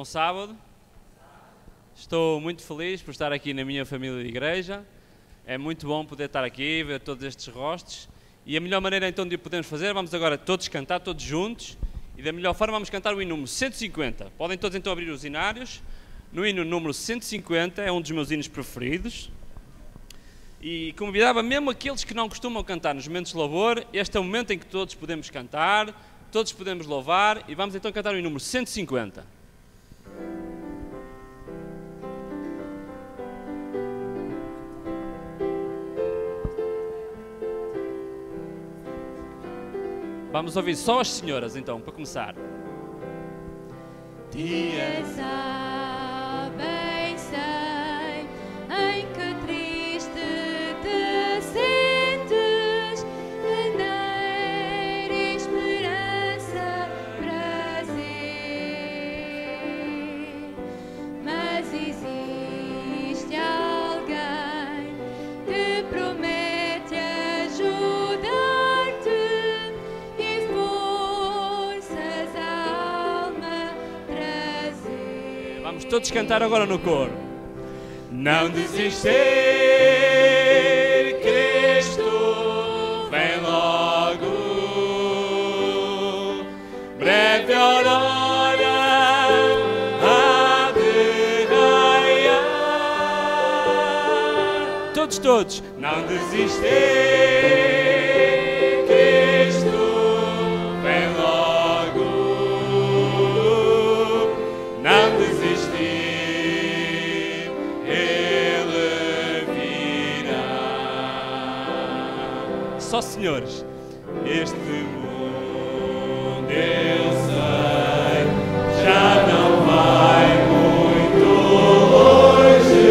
sábado. Estou muito feliz por estar aqui na minha família de igreja. É muito bom poder estar aqui, ver todos estes rostos. E a melhor maneira então de o podermos fazer, vamos agora todos cantar, todos juntos. E da melhor forma vamos cantar o hino número 150. Podem todos então abrir os hinários. No hino número 150, é um dos meus hinos preferidos. E convidava mesmo aqueles que não costumam cantar nos momentos de louvor. Este é o momento em que todos podemos cantar, todos podemos louvar. E vamos então cantar o hino número 150. Vamos ouvir só as senhoras, então, para começar. Dias há, bem sei, em que triste te sentes, rendeira esperança, prazer. Mas existe alguém que promete ajudar-te. Vamos todos cantar agora no coro. Não desistir, Cristo vem logo, breve aurora há de raiar. Todos, não desistir. Só senhores, este mundo eu sei, já não vai muito longe,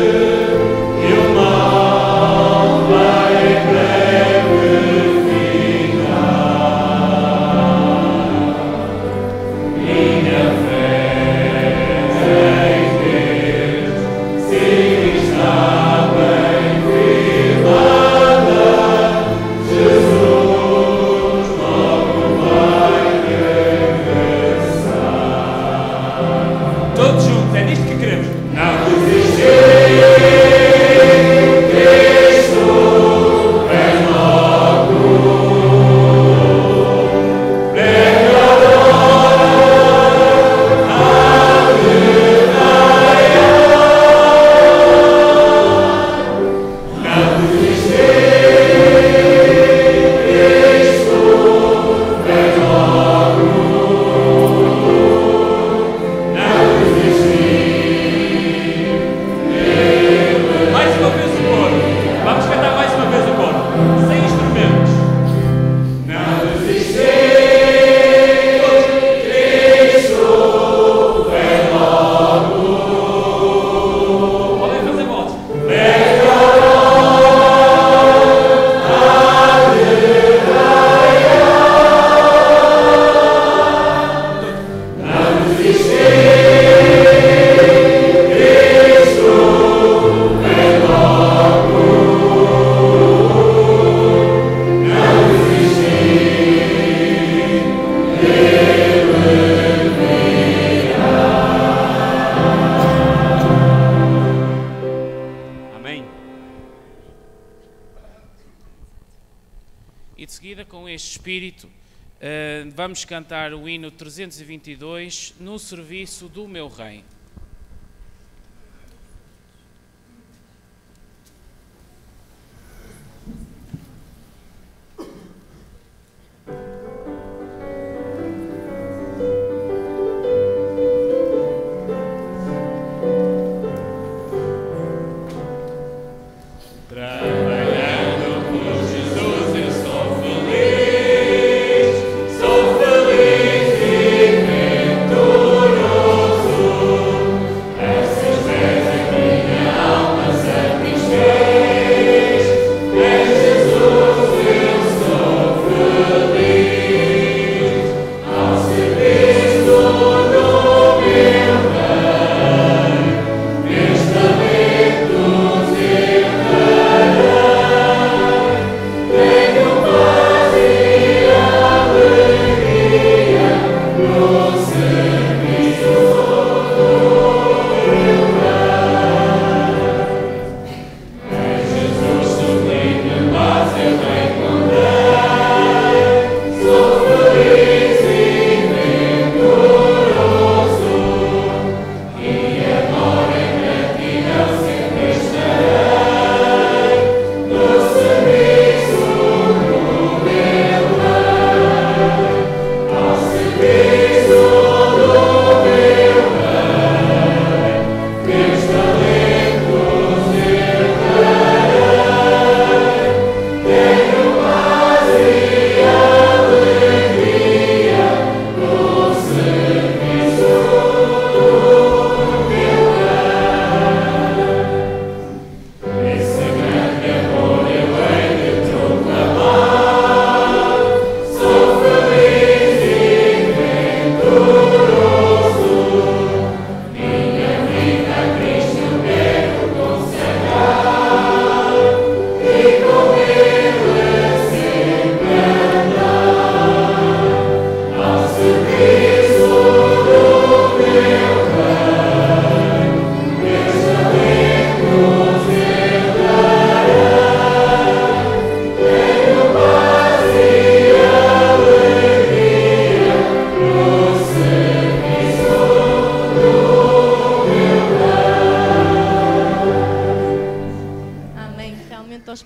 e o mal vai em breve ficar. Minha fé em Deus, se está bem firmada, Jesus logo vai regressar. Todos juntos, é nisto que queremos. Não desistir, Cristo vem logo, breve aurora há de raiar. Não desistir. E de seguida, com este espírito, vamos cantar o hino 322, No Serviço do Meu Rei. Sou feliz e venturoso.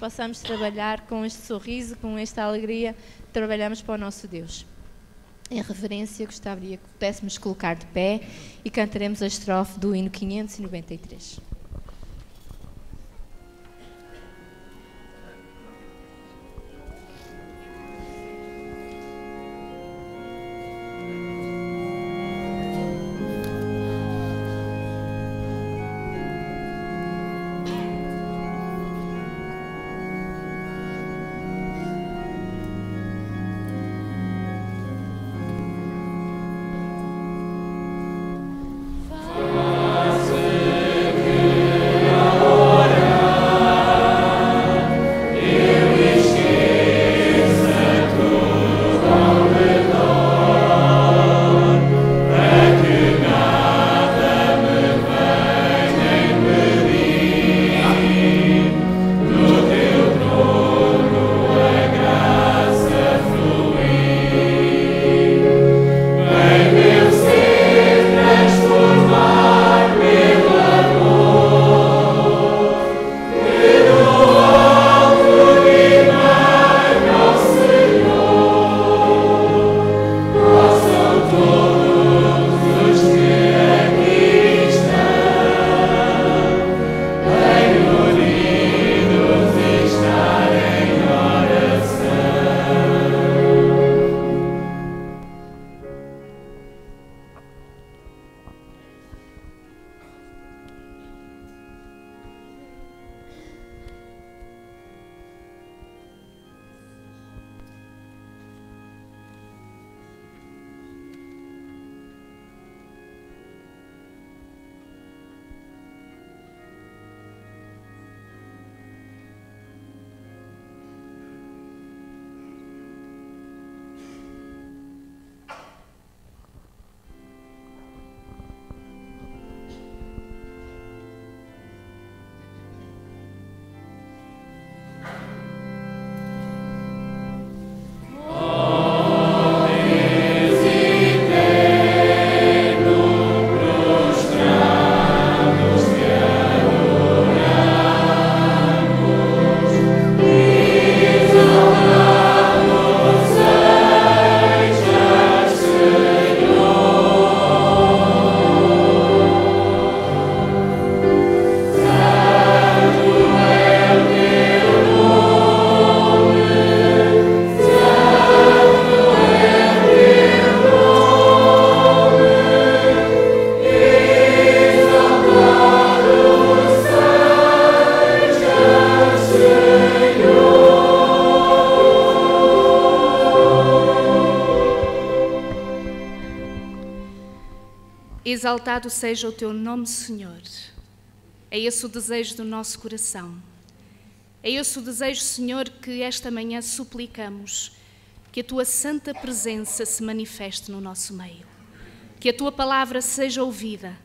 possamos trabalhar com este sorriso, com esta alegria, trabalhamos para o nosso Deus. Em reverência, gostaria que pudéssemos colocar de pé e cantaremos a estrofe do hino 593. Exaltado seja o teu nome, Senhor. É esse o desejo do nosso coração. É esse o desejo, Senhor, que esta manhã suplicamos, que a tua santa presença se manifeste no nosso meio. Que a tua palavra seja ouvida,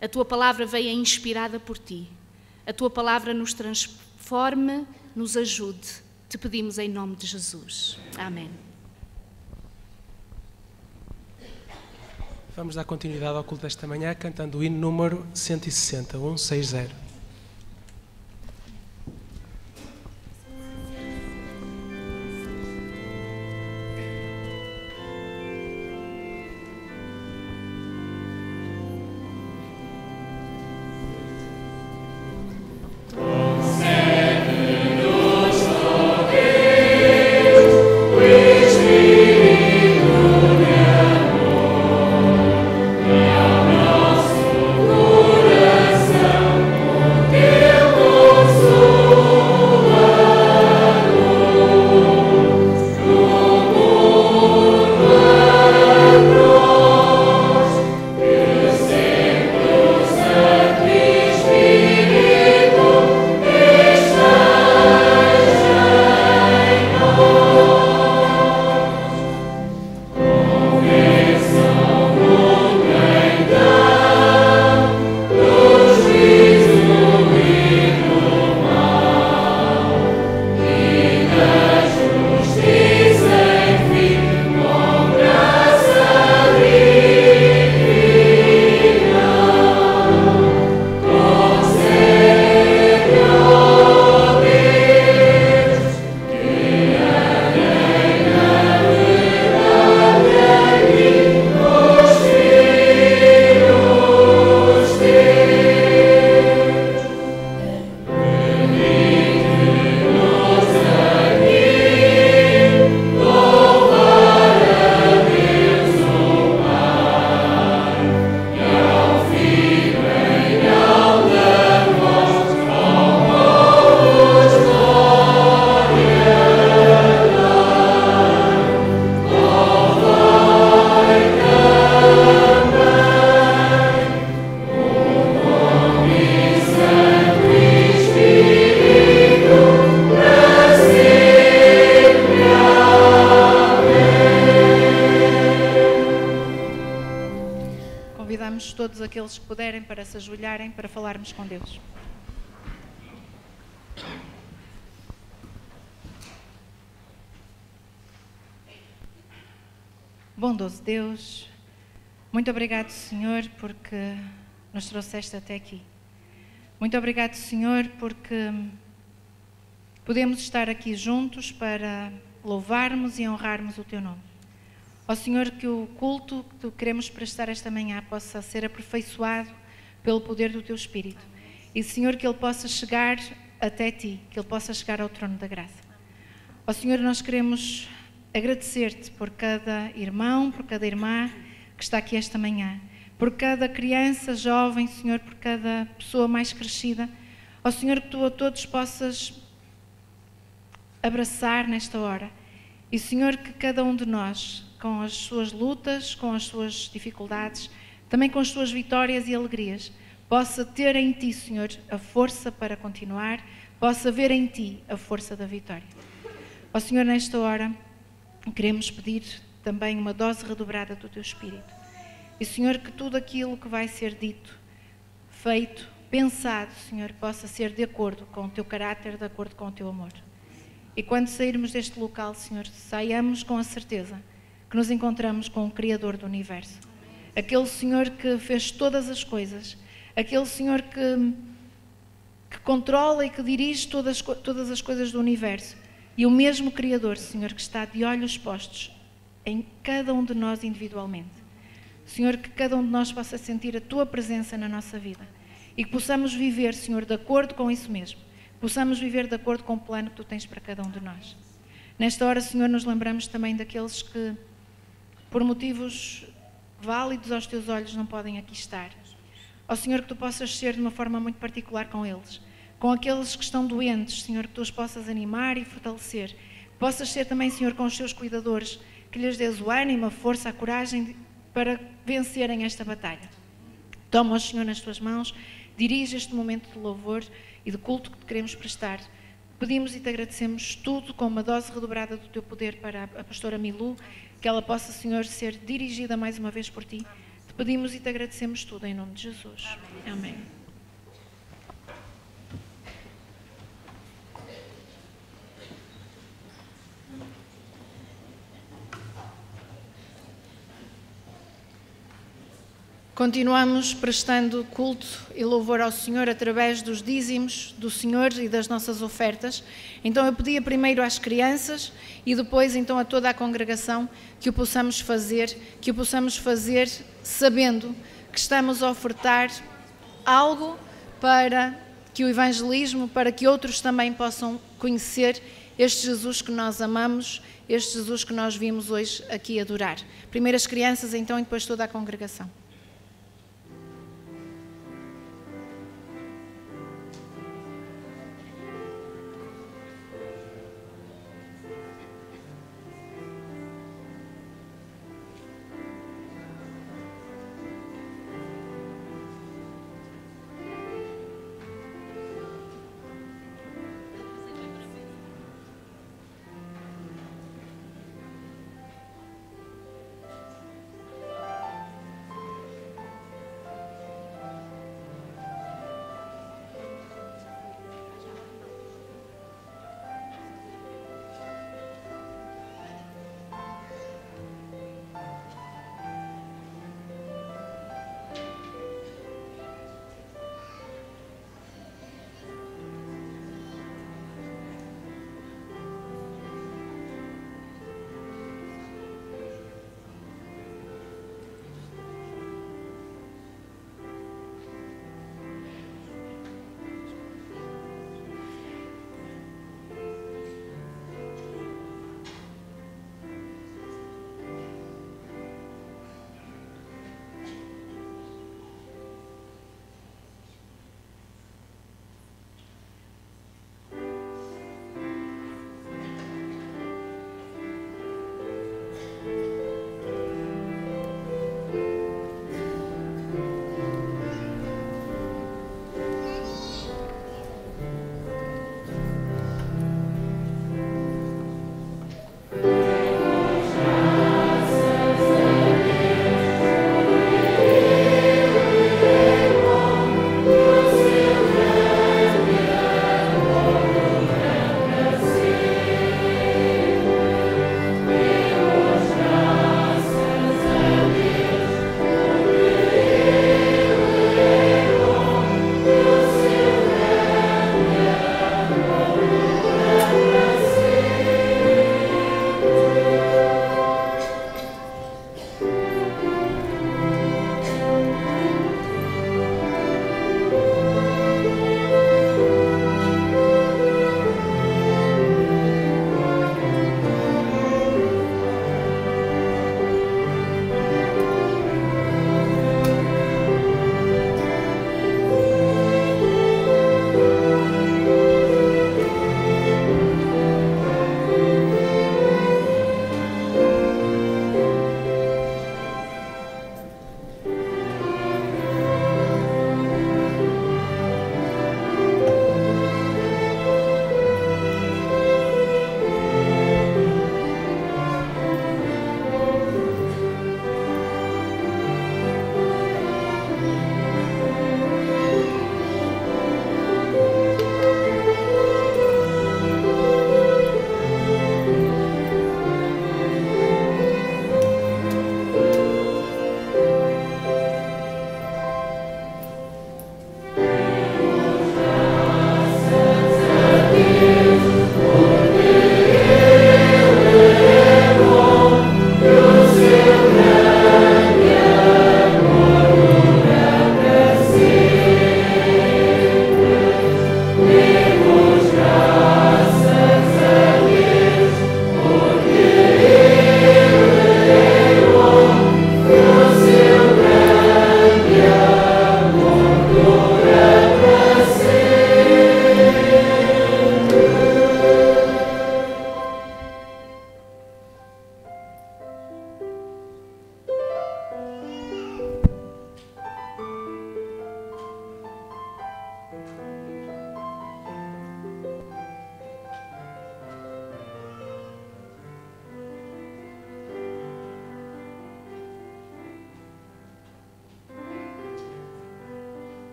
a tua palavra venha inspirada por ti, a tua palavra nos transforme, nos ajude. Te pedimos em nome de Jesus. Amém. Vamos dar continuidade ao culto desta manhã cantando o hino número 160, 160. Coração aqueles que puderem para se ajoelharem, para falarmos com Deus. Bondoso Deus, muito obrigado, Senhor, porque nos trouxeste até aqui. Muito obrigado, Senhor, porque podemos estar aqui juntos para louvarmos e honrarmos o Teu nome. Ó Senhor, que o culto que Tu queremos prestar esta manhã possa ser aperfeiçoado pelo poder do Teu Espírito. E, Senhor, que Ele possa chegar até Ti, que Ele possa chegar ao trono da graça. Ó Senhor, nós queremos agradecer-te por cada irmão, por cada irmã que está aqui esta manhã, por cada criança, jovem, Senhor, por cada pessoa mais crescida. Ó Senhor, que Tu a todos possas abraçar nesta hora. E, Senhor, que cada um de nós, com as suas lutas, com as suas dificuldades, também com as suas vitórias e alegrias, possa ter em Ti, Senhor, a força para continuar, possa ver em Ti a força da vitória. Ó Senhor, nesta hora, queremos pedir também uma dose redobrada do Teu Espírito. E, Senhor, que tudo aquilo que vai ser dito, feito, pensado, Senhor, possa ser de acordo com o Teu caráter, de acordo com o Teu amor. E quando sairmos deste local, Senhor, saiamos com a certeza que nos encontramos com o Criador do Universo. Aquele Senhor que fez todas as coisas, aquele Senhor que controla e que dirige todas as coisas do Universo. E o mesmo Criador, Senhor, que está de olhos postos em cada um de nós individualmente. Senhor, que cada um de nós possa sentir a Tua presença na nossa vida e que possamos viver, Senhor, de acordo com isso mesmo. Possamos viver de acordo com o plano que Tu tens para cada um de nós. Nesta hora, Senhor, nos lembramos também daqueles que, por motivos válidos aos Teus olhos, não podem aqui estar. Ó Senhor, que Tu possas ser de uma forma muito particular com eles. Com aqueles que estão doentes, Senhor, que Tu os possas animar e fortalecer. Possas ser também, Senhor, com os Seus cuidadores, que lhes dês o ânimo, a força, a coragem para vencerem esta batalha. Toma-os, Senhor, nas Tuas mãos, dirige este momento de louvor e de culto que Te queremos prestar. Pedimos e Te agradecemos tudo com uma dose redobrada do Teu poder para a pastora Milu, que ela possa, Senhor, ser dirigida mais uma vez por Ti. Te pedimos e Te agradecemos tudo em nome de Jesus. Amém. Continuamos prestando culto e louvor ao Senhor através dos dízimos do Senhor e das nossas ofertas. Então eu pedia primeiro às crianças e depois então a toda a congregação que o possamos fazer sabendo que estamos a ofertar algo para que o evangelismo, para que outros também possam conhecer este Jesus que nós amamos, este Jesus que nós vimos hoje aqui adorar. Primeiro as crianças então e depois toda a congregação.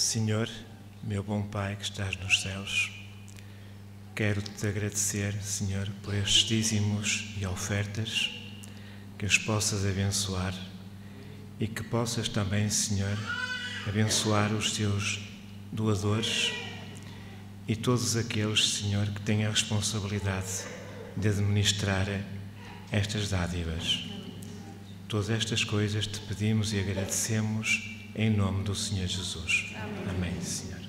Senhor, meu bom Pai que estás nos céus, quero-te agradecer, Senhor, por estes dízimos e ofertas, que os possas abençoar e que possas também, Senhor, abençoar os teus doadores e todos aqueles, Senhor, que têm a responsabilidade de administrar estas dádivas. Todas estas coisas te pedimos e agradecemos em nome do Senhor Jesus. Amém, Senhor.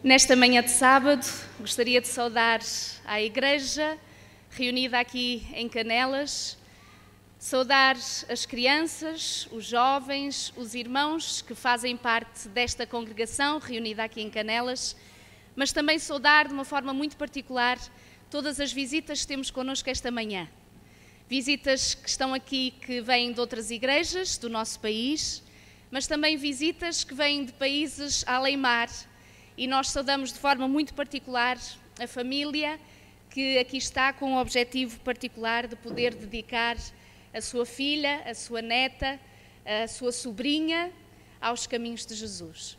Nesta manhã de sábado, gostaria de saudar a Igreja reunida aqui em Canelas, saudar as crianças, os jovens, os irmãos que fazem parte desta congregação reunida aqui em Canelas, mas também saudar de uma forma muito particular todas as visitas que temos connosco esta manhã. Visitas que estão aqui, que vêm de outras igrejas do nosso país, mas também visitas que vêm de países além-mar. E nós saudamos de forma muito particular a família que aqui está com um objetivo particular de poder dedicar a sua filha, a sua neta, a sua sobrinha aos caminhos de Jesus.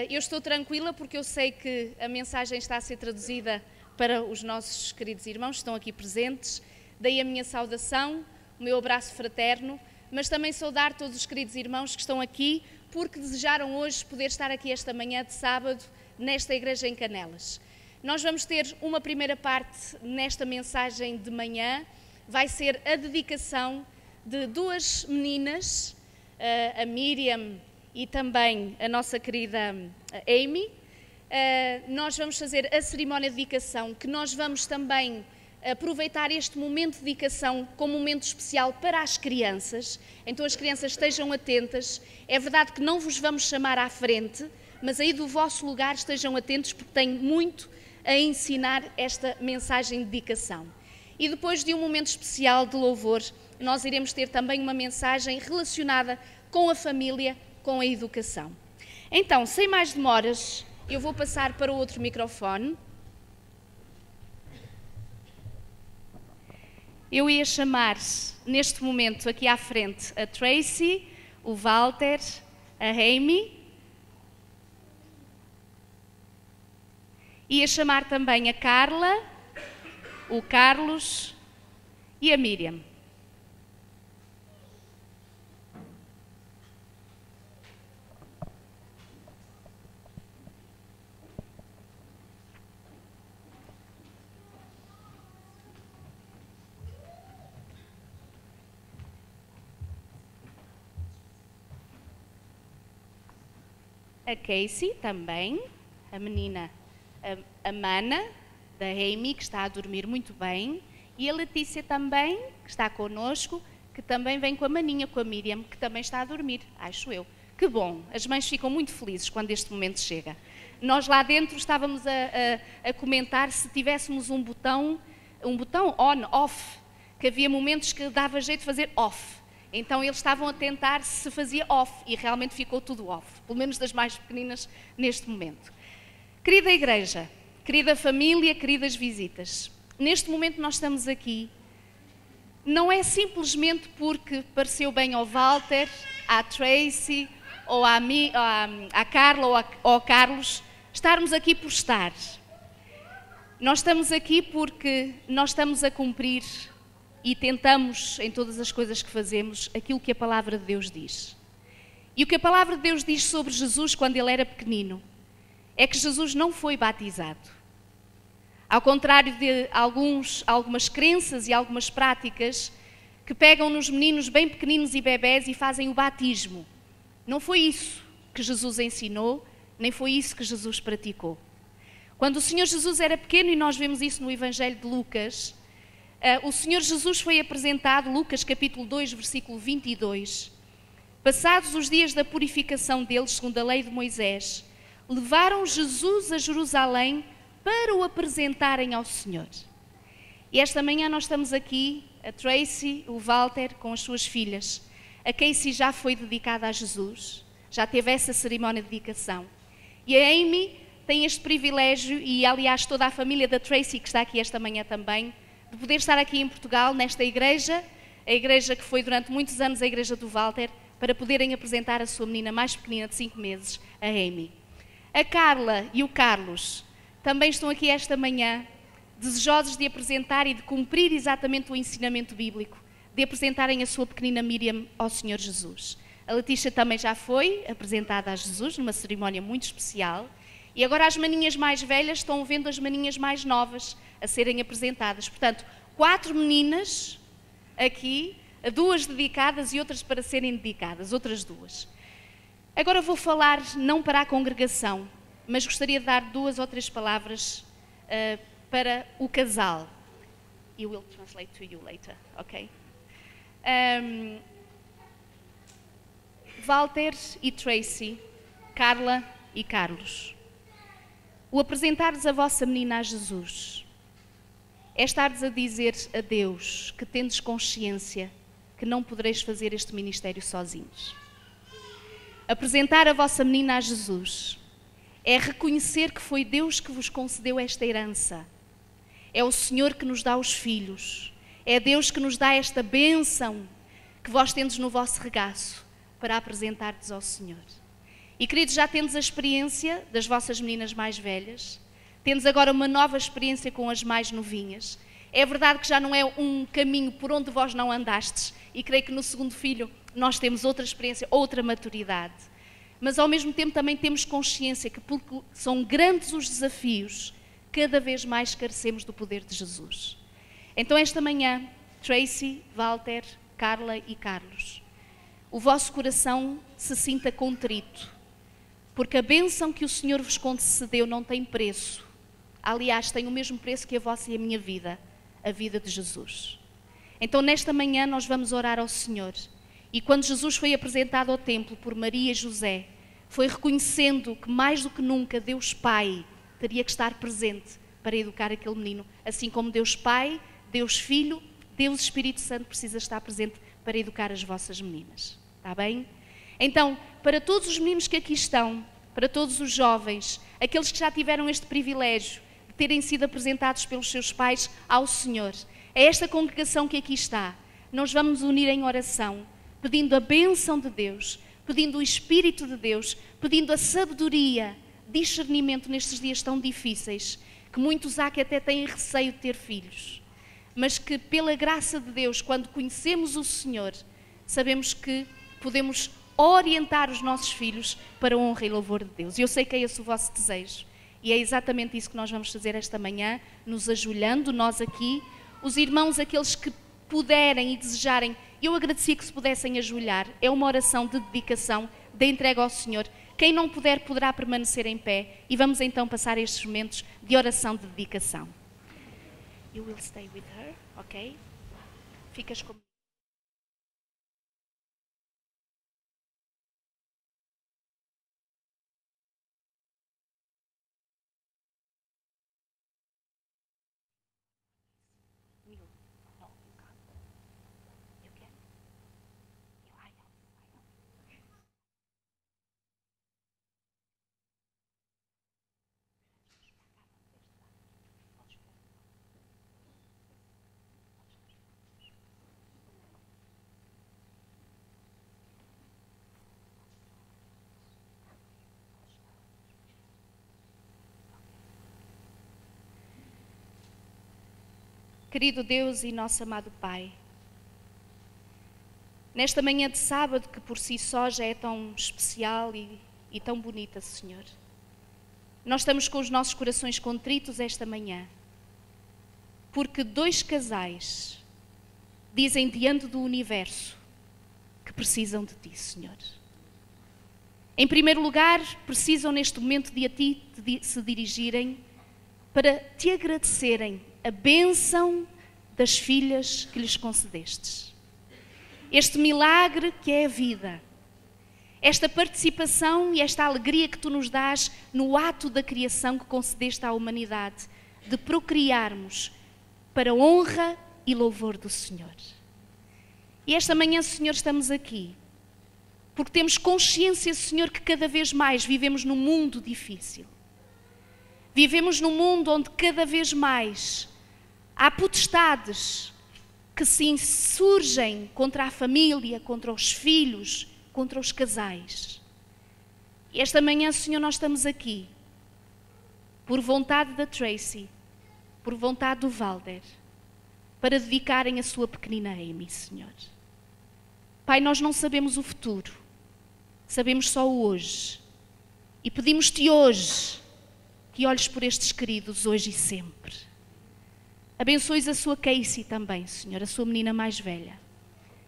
Eu estou tranquila porque eu sei que a mensagem está a ser traduzida para os nossos queridos irmãos que estão aqui presentes. Daí a minha saudação, o meu abraço fraterno, mas também saudar todos os queridos irmãos que estão aqui porque desejaram hoje poder estar aqui esta manhã de sábado nesta igreja em Canelas. Nós vamos ter uma primeira parte nesta mensagem de manhã, vai ser a dedicação de duas meninas, a Miriam e também a nossa querida Amy. Nós vamos fazer a cerimónia de dedicação, que nós vamos também aproveitar este momento de dedicação como um momento especial para as crianças, então as crianças estejam atentas. É verdade que não vos vamos chamar à frente, mas aí do vosso lugar estejam atentos porque tenho muito a ensinar esta mensagem de dedicação. E depois de um momento especial de louvor, nós iremos ter também uma mensagem relacionada com a família, com a educação. Então, sem mais demoras, eu vou passar para o outro microfone. Eu ia chamar, neste momento, aqui à frente, a Tracy, o Walter, a Amy. Ia chamar também a Carla, o Carlos e a Miriam. A Casey também, a menina, a Mana, da Amy, que está a dormir muito bem, e a Letícia também, que está connosco, que também vem com a maninha, com a Miriam, que também está a dormir, acho eu. Que bom, as mães ficam muito felizes quando este momento chega. Nós lá dentro estávamos a comentar se tivéssemos um botão on, off, que havia momentos que dava jeito de fazer off. Então eles estavam a tentar se fazia off e realmente ficou tudo off, pelo menos das mais pequeninas neste momento. Querida igreja, querida família, queridas visitas, neste momento nós estamos aqui, não é simplesmente porque pareceu bem ao Walter, à Tracy, ou à Carla ou ao Carlos, estarmos aqui por estar. Nós estamos aqui porque nós estamos a cumprir e tentamos, em todas as coisas que fazemos, aquilo que a Palavra de Deus diz. E o que a Palavra de Deus diz sobre Jesus quando ele era pequenino é que Jesus não foi batizado. Ao contrário de algumas crenças e algumas práticas que pegam nos meninos bem pequeninos e bebés e fazem o batismo. Não foi isso que Jesus ensinou, nem foi isso que Jesus praticou. Quando o Senhor Jesus era pequeno, e nós vemos isso no Evangelho de Lucas, o Senhor Jesus foi apresentado, Lucas capítulo 2, versículo 22, Passados os dias da purificação deles, segundo a lei de Moisés, levaram Jesus a Jerusalém para o apresentarem ao Senhor. E esta manhã nós estamos aqui, a Tracy, o Walter, com as suas filhas. A Casey já foi dedicada a Jesus, já teve essa cerimónia de dedicação. E a Amy tem este privilégio, e aliás toda a família da Tracy, que está aqui esta manhã também, de poder estar aqui em Portugal, nesta igreja, a igreja que foi durante muitos anos a igreja do Walter, para poderem apresentar a sua menina mais pequenina de 5 meses, a Amy. A Carla e o Carlos também estão aqui esta manhã, desejosos de apresentar e de cumprir exatamente o ensinamento bíblico, de apresentarem a sua pequenina Miriam ao Senhor Jesus. A Letícia também já foi apresentada a Jesus numa cerimónia muito especial, e agora as maninhas mais velhas estão vendo as maninhas mais novas a serem apresentadas. Portanto, 4 meninas aqui, 2 dedicadas e outras para serem dedicadas, outras 2. Agora vou falar não para a congregação, mas gostaria de dar 2 ou 3 palavras para o casal. I will translate to you later, ok? Walter e Tracy, Carla e Carlos. O apresentar-vos a vossa menina a Jesus é estar-vos a dizer a Deus que tendes consciência que não podereis fazer este ministério sozinhos. Apresentar a vossa menina a Jesus é reconhecer que foi Deus que vos concedeu esta herança. É o Senhor que nos dá os filhos. É Deus que nos dá esta bênção que vós tendes no vosso regaço para apresentar-vos ao Senhor. E queridos, já tendes a experiência das vossas meninas mais velhas, tendes agora uma nova experiência com as mais novinhas. É verdade que já não é um caminho por onde vós não andastes, e creio que no segundo filho nós temos outra experiência, outra maturidade. Mas ao mesmo tempo também temos consciência que, porque são grandes os desafios, cada vez mais carecemos do poder de Jesus. Então esta manhã, Tracy, Walter, Carla e Carlos, o vosso coração se sinta contrito, porque a bênção que o Senhor vos concedeu não tem preço. Aliás, tem o mesmo preço que a vossa e a minha vida, a vida de Jesus. Então nesta manhã nós vamos orar ao Senhor. E quando Jesus foi apresentado ao templo por Maria e José, foi reconhecendo que mais do que nunca Deus Pai teria que estar presente para educar aquele menino, assim como Deus Pai, Deus Filho, Deus Espírito Santo precisa estar presente para educar as vossas meninas. Está bem? Então, para todos os meninos que aqui estão, para todos os jovens, aqueles que já tiveram este privilégio de terem sido apresentados pelos seus pais ao Senhor, a esta congregação que aqui está, nós vamos nos unir em oração, pedindo a bênção de Deus, pedindo o Espírito de Deus, pedindo a sabedoria, discernimento nestes dias tão difíceis, que muitos há que até têm receio de ter filhos, mas que pela graça de Deus, quando conhecemos o Senhor, sabemos que podemos orientar os nossos filhos para a honra e louvor de Deus. E eu sei que é esse o vosso desejo, e é exatamente isso que nós vamos fazer esta manhã, nos ajoelhando, nós aqui, os irmãos, aqueles que puderem e desejarem, eu agradecia que se pudessem ajoelhar, é uma oração de dedicação, de entrega ao Senhor. Quem não puder, poderá permanecer em pé, e vamos então passar estes momentos de oração de dedicação. You will stay with her, ok? Ficas comigo. Querido Deus e nosso amado Pai, nesta manhã de sábado, que por si só já é tão especial e tão bonita, Senhor, nós estamos com os nossos corações contritos esta manhã, porque 2 casais dizem diante do universo que precisam de Ti, Senhor. Em primeiro lugar, precisam neste momento de a Ti se dirigirem para Te agradecerem a bênção das filhas que lhes concedestes. Este milagre que é a vida, esta participação e esta alegria que Tu nos dás no ato da criação que concedeste à humanidade, de procriarmos para honra e louvor do Senhor. E esta manhã, Senhor, estamos aqui porque temos consciência, Senhor, que cada vez mais vivemos num mundo difícil. Vivemos num mundo onde cada vez mais há potestades que se insurgem contra a família, contra os filhos, contra os casais. E esta manhã, Senhor, nós estamos aqui por vontade da Tracy, por vontade do Valder, para dedicarem a sua pequenina Amy, Senhor. Pai, nós não sabemos o futuro, sabemos só o hoje. E pedimos-te hoje que olhes por estes queridos hoje e sempre. Abençoes a sua Casey também, Senhor, a sua menina mais velha.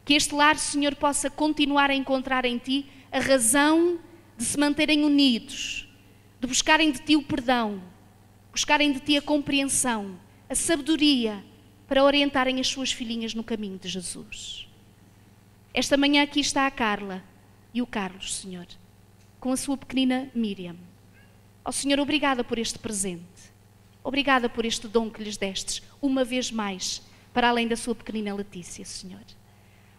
Que este lar, Senhor, possa continuar a encontrar em Ti a razão de se manterem unidos, de buscarem de Ti o perdão, buscarem de Ti a compreensão, a sabedoria para orientarem as suas filhinhas no caminho de Jesus. Esta manhã aqui está a Carla e o Carlos, Senhor, com a sua pequenina Miriam. Ó Senhor, obrigada por este presente. Obrigada por este dom que lhes destes, uma vez mais, para além da sua pequenina Letícia, Senhor.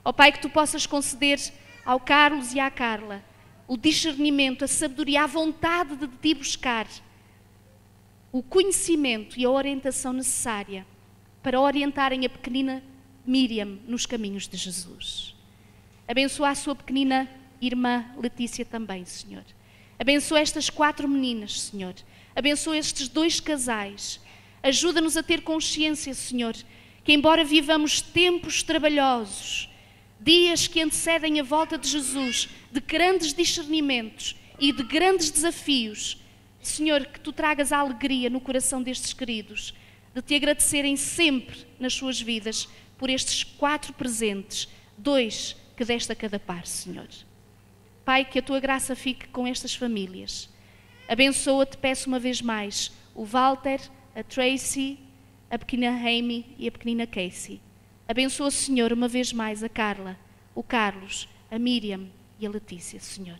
Ó Pai, que Tu possas conceder ao Carlos e à Carla o discernimento, a sabedoria, a vontade de Te buscar, o conhecimento e a orientação necessária para orientarem a pequenina Miriam nos caminhos de Jesus. Abençoa a sua pequenina irmã Letícia também, Senhor. Abençoa estas 4 meninas, Senhor. Abençoa estes 2 casais. Ajuda-nos a ter consciência, Senhor, que embora vivamos tempos trabalhosos, dias que antecedem a volta de Jesus, de grandes discernimentos e de grandes desafios, Senhor, que Tu tragas a alegria no coração destes queridos, de Te agradecerem sempre nas suas vidas por estes 4 presentes, 2 que deste a cada par, Senhor. Pai, que a Tua graça fique com estas famílias. Abençoa, Te peço uma vez mais, o Walter, a Tracy, a pequena Amy e a pequenina Casey. Abençoa, Senhor, uma vez mais a Carla, o Carlos, a Miriam e a Letícia, Senhor.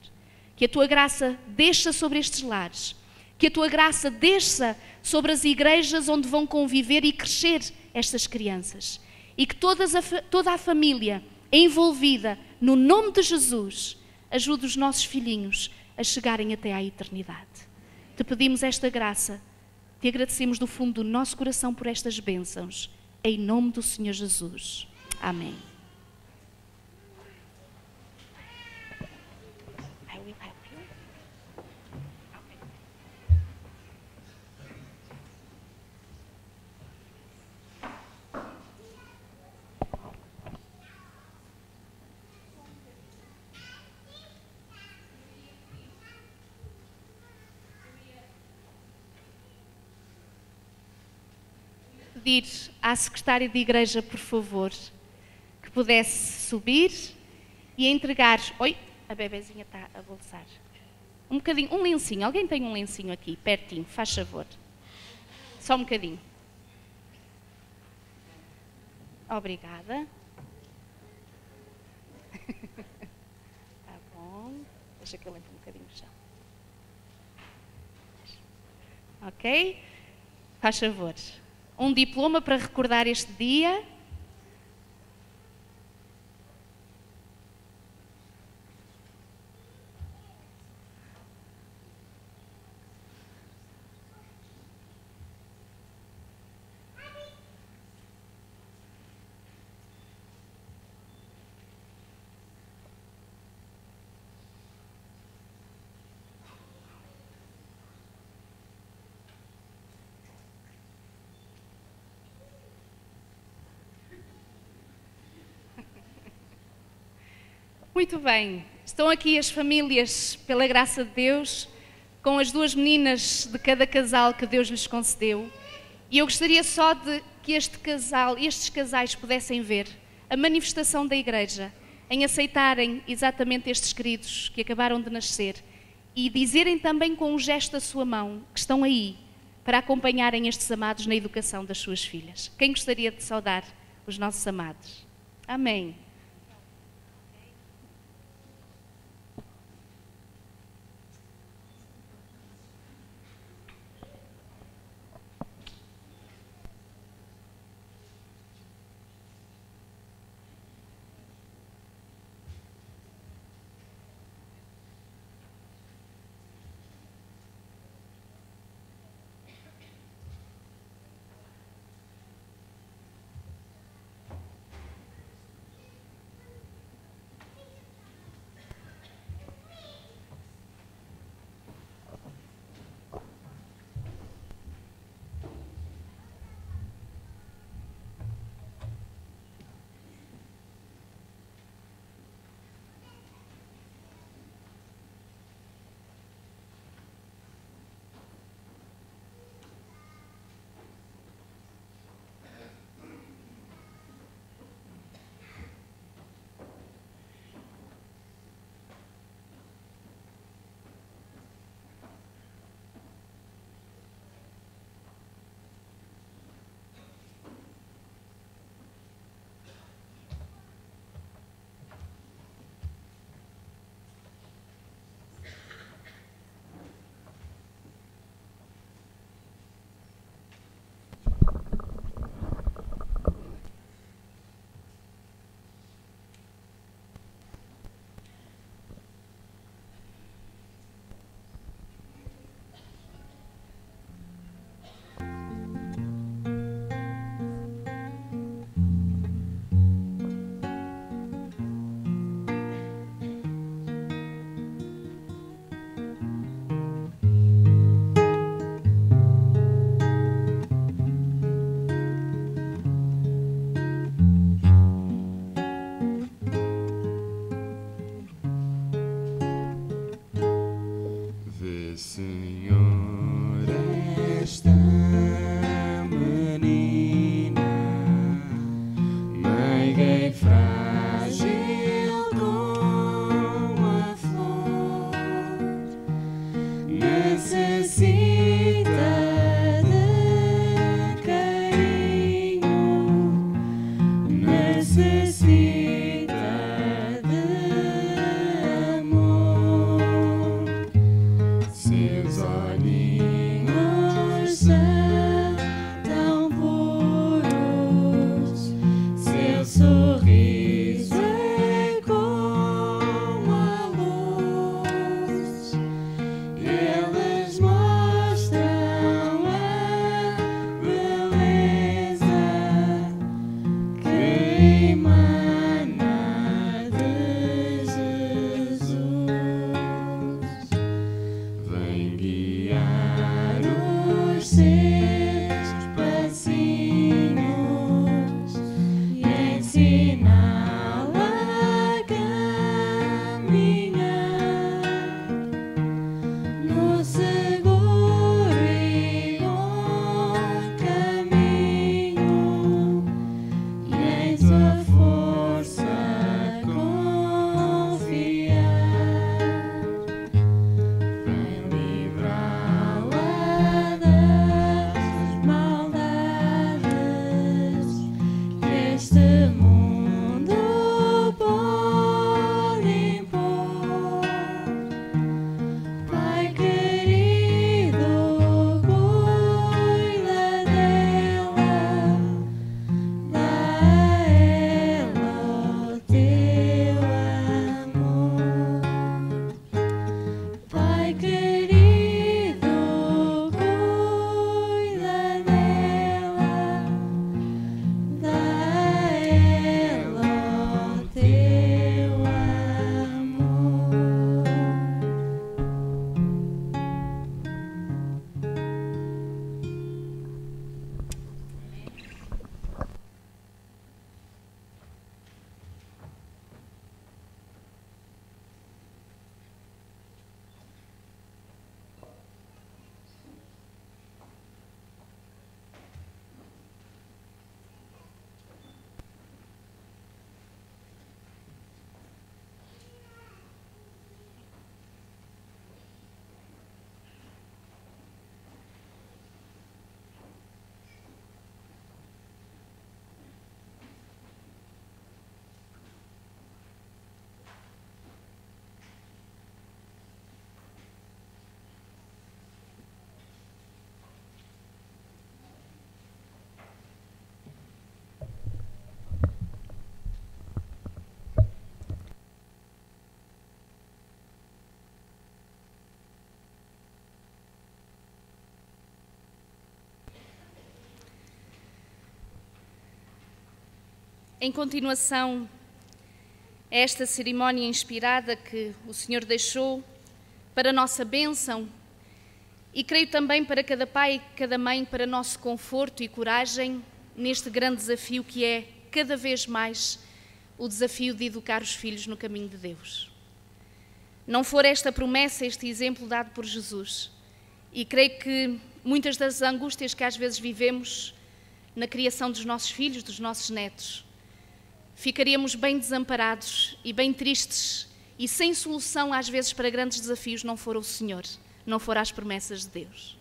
Que a Tua graça desça sobre estes lares. Que a Tua graça desça sobre as igrejas onde vão conviver e crescer estas crianças. E que toda a família envolvida no nome de Jesus ajude os nossos filhinhos a chegarem até à eternidade. Te pedimos esta graça, Te agradecemos do fundo do nosso coração por estas bênçãos, em nome do Senhor Jesus. Amém. Pedir à secretária de igreja, por favor, que pudesse subir e entregar... Oi, a bebezinha está a bolsar. Um bocadinho, um lencinho. Alguém tem um lencinho aqui, pertinho, faz favor. Só um bocadinho. Obrigada. Tá bom. Deixa que eu limpe um bocadinho o chão. Ok? Faz favor. Um diploma para recordar este dia. Muito bem, estão aqui as famílias, pela graça de Deus, com as 2 meninas de cada casal que Deus lhes concedeu. E eu gostaria só de que estes casais pudessem ver a manifestação da Igreja em aceitarem exatamente estes queridos que acabaram de nascer e dizerem também com um gesto da sua mão que estão aí para acompanharem estes amados na educação das suas filhas. Quem gostaria de saudar os nossos amados? Amém. em continuação a esta cerimónia inspirada que o Senhor deixou para a nossa bênção e creio também para cada pai e cada mãe, para nosso conforto e coragem neste grande desafio que é, cada vez mais, o desafio de educar os filhos no caminho de Deus. Não for esta promessa, este exemplo dado por Jesus, e creio que muitas das angústias que às vezes vivemos na criação dos nossos filhos, dos nossos netos, ficaríamos bem desamparados e bem tristes e sem solução às vezes para grandes desafios não for o Senhor, não for as promessas de Deus.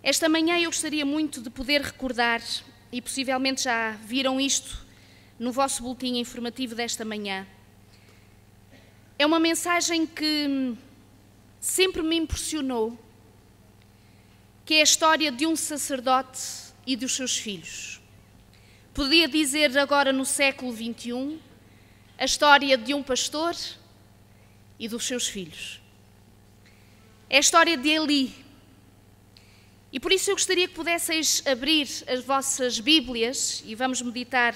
Esta manhã eu gostaria muito de poder recordar, e possivelmente já viram isto no vosso boletim informativo desta manhã. É uma mensagem que sempre me impressionou, que é a história de um sacerdote e dos seus filhos. Podia dizer agora no século XXI, a história de um pastor e dos seus filhos. É a história de Eli. E por isso eu gostaria que pudesseis abrir as vossas Bíblias e vamos meditar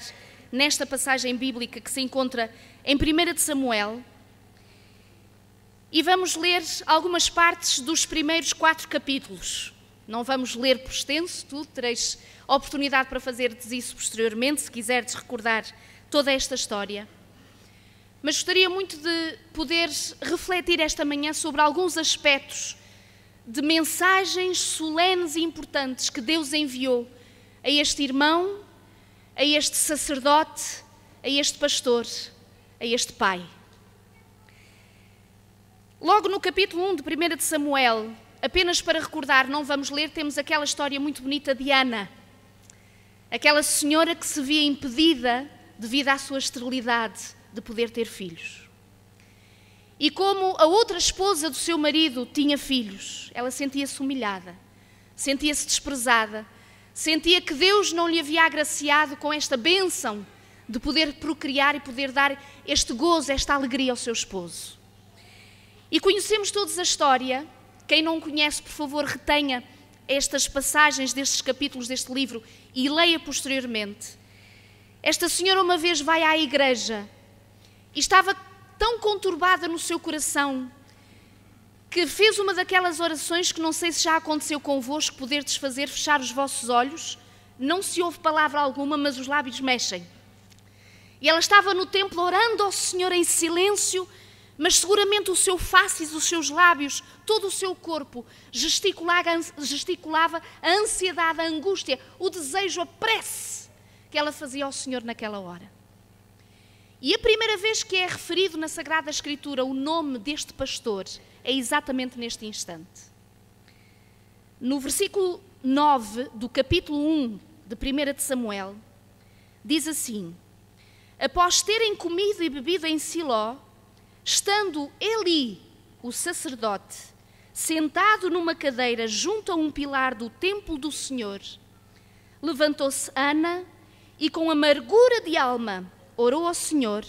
nesta passagem bíblica que se encontra em 1 de Samuel e vamos ler algumas partes dos primeiros 4 capítulos. Não vamos ler por extenso tudo, tereis oportunidade para fazeres isso posteriormente, se quiserdes recordar toda esta história. Mas gostaria muito de poder refletir esta manhã sobre alguns aspectos de mensagens solenes e importantes que Deus enviou a este irmão, a este sacerdote, a este pastor, a este pai. Logo no capítulo 1 de 1 de Samuel, apenas para recordar, não vamos ler, temos aquela história muito bonita de Ana, aquela senhora que se via impedida, devido à sua esterilidade, de poder ter filhos. E como a outra esposa do seu marido tinha filhos, ela sentia-se humilhada, sentia-se desprezada, sentia que Deus não lhe havia agraciado com esta bênção de poder procriar e poder dar este gozo, esta alegria ao seu esposo. E conhecemos todos a história. Quem não conhece, por favor, retenha estas passagens destes capítulos deste livro e leia posteriormente. Esta senhora uma vez vai à igreja e estava tão conturbada no seu coração que fez uma daquelas orações que não sei se já aconteceu convosco, poderdes fazer, fechar os vossos olhos, não se ouve palavra alguma, mas os lábios mexem. E ela estava no templo orando ao Senhor em silêncio, mas seguramente o seu faces, os seus lábios, todo o seu corpo gesticulava a ansiedade, a angústia, o desejo, a prece que ela fazia ao Senhor naquela hora. E a primeira vez que é referido na Sagrada Escritura o nome deste pastor é exatamente neste instante. No versículo 9 do capítulo 1 de 1 de Samuel, diz assim: após terem comido e bebido em Siló, estando Eli, o sacerdote, sentado numa cadeira junto a um pilar do templo do Senhor, levantou-se Ana e com amargura de alma orou ao Senhor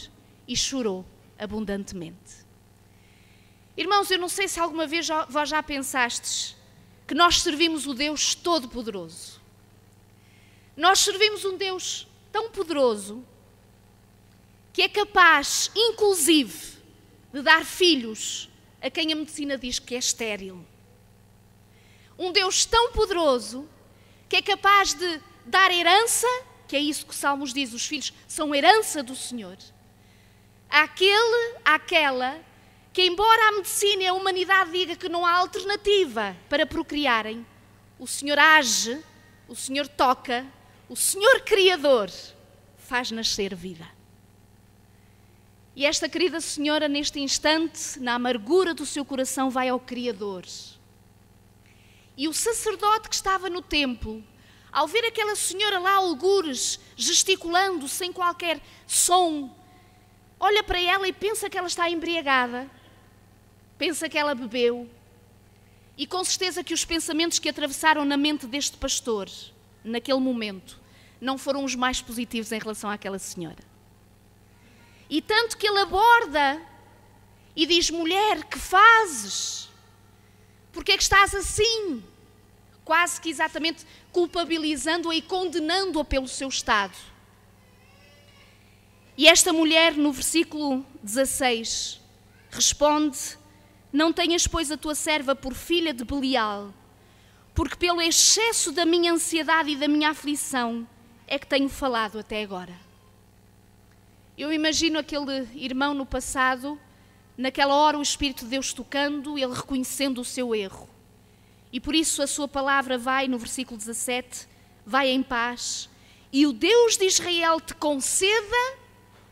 e chorou abundantemente. Irmãos, eu não sei se alguma vez vós já pensastes que nós servimos o Deus Todo-Poderoso. Nós servimos um Deus tão poderoso que é capaz, inclusive, de dar filhos a quem a medicina diz que é estéril. Um Deus tão poderoso que é capaz de dar herança, que é isso que o Salmos diz, os filhos são herança do Senhor, àquela que, embora a medicina e a humanidade diga que não há alternativa para procriarem, o Senhor age, o Senhor toca, o Senhor Criador faz nascer vida. E esta querida senhora, neste instante, na amargura do seu coração, vai ao Criador. E o sacerdote que estava no templo, ao ver aquela senhora lá, algures, gesticulando, sem qualquer som, olha para ela e pensa que ela está embriagada, pensa que ela bebeu. E com certeza que os pensamentos que atravessaram na mente deste pastor, naquele momento, não foram os mais positivos em relação àquela senhora. E tanto que ele aborda e diz: mulher, que fazes? Porque é que estás assim? Quase que exatamente culpabilizando-a e condenando-a pelo seu estado. E esta mulher, no versículo 16, responde: não tenhas, pois, a tua serva por filha de Belial, porque pelo excesso da minha ansiedade e da minha aflição é que tenho falado até agora. Eu imagino aquele irmão no passado, naquela hora o Espírito de Deus tocando, ele reconhecendo o seu erro. E por isso a sua palavra vai, no versículo 17, vai em paz, e o Deus de Israel te conceda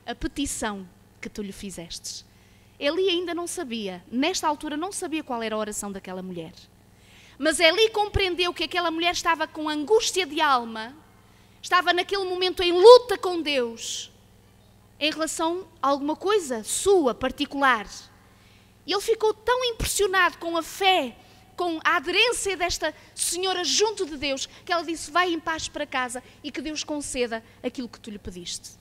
a petição que tu lhe fizestes. Eli ainda não sabia, nesta altura não sabia qual era a oração daquela mulher. Mas Eli compreendeu que aquela mulher estava com angústia de alma, estava naquele momento em luta com Deus, em relação a alguma coisa sua, particular. E ele ficou tão impressionado com a fé, com a aderência desta senhora junto de Deus, que ela disse: vai em paz para casa e que Deus conceda aquilo que tu lhe pediste.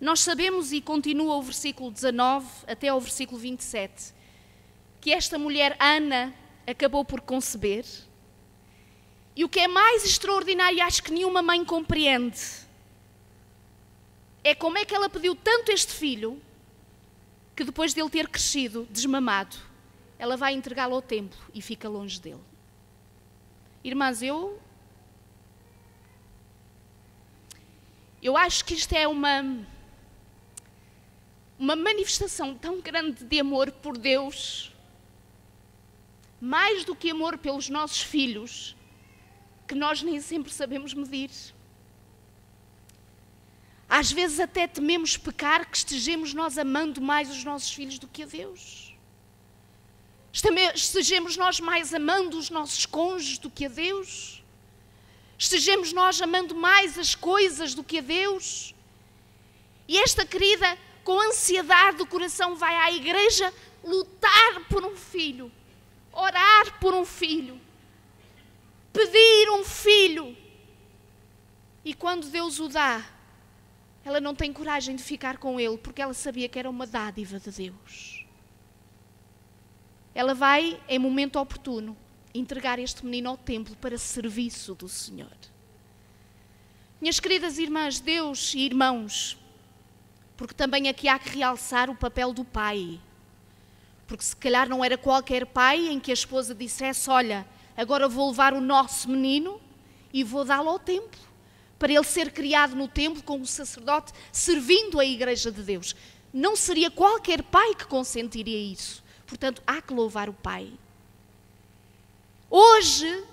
Nós sabemos, e continua o versículo 19 até ao versículo 27, que esta mulher, Ana, acabou por conceber. E o que é mais extraordinário, e acho que nenhuma mãe compreende, é como é que ela pediu tanto este filho, que depois dele ter crescido, desmamado, ela vai entregá-lo ao templo e fica longe dele. Irmãs, eu acho que isto é uma manifestação tão grande de amor por Deus, mais do que amor pelos nossos filhos, que nós nem sempre sabemos medir. Às vezes até tememos pecar, que estejamos nós amando mais os nossos filhos do que a Deus. Estejamos nós mais amando os nossos cônjuges do que a Deus. Estejamos nós amando mais as coisas do que a Deus. E esta querida, com ansiedade do coração, vai à igreja lutar por um filho, orar por um filho, pedir um filho. E quando Deus o dá, ela não tem coragem de ficar com ele, porque ela sabia que era uma dádiva de Deus. Ela vai, em momento oportuno, entregar este menino ao templo para serviço do Senhor. Minhas queridas irmãs, Deus e irmãos, porque também aqui há que realçar o papel do pai. Porque se calhar não era qualquer pai em que a esposa dissesse: olha, agora vou levar o nosso menino e vou dá-lo ao templo, para ele ser criado no templo com o sacerdote, servindo a igreja de Deus. Não seria qualquer pai que consentiria isso. Portanto, há que louvar o pai. Hoje,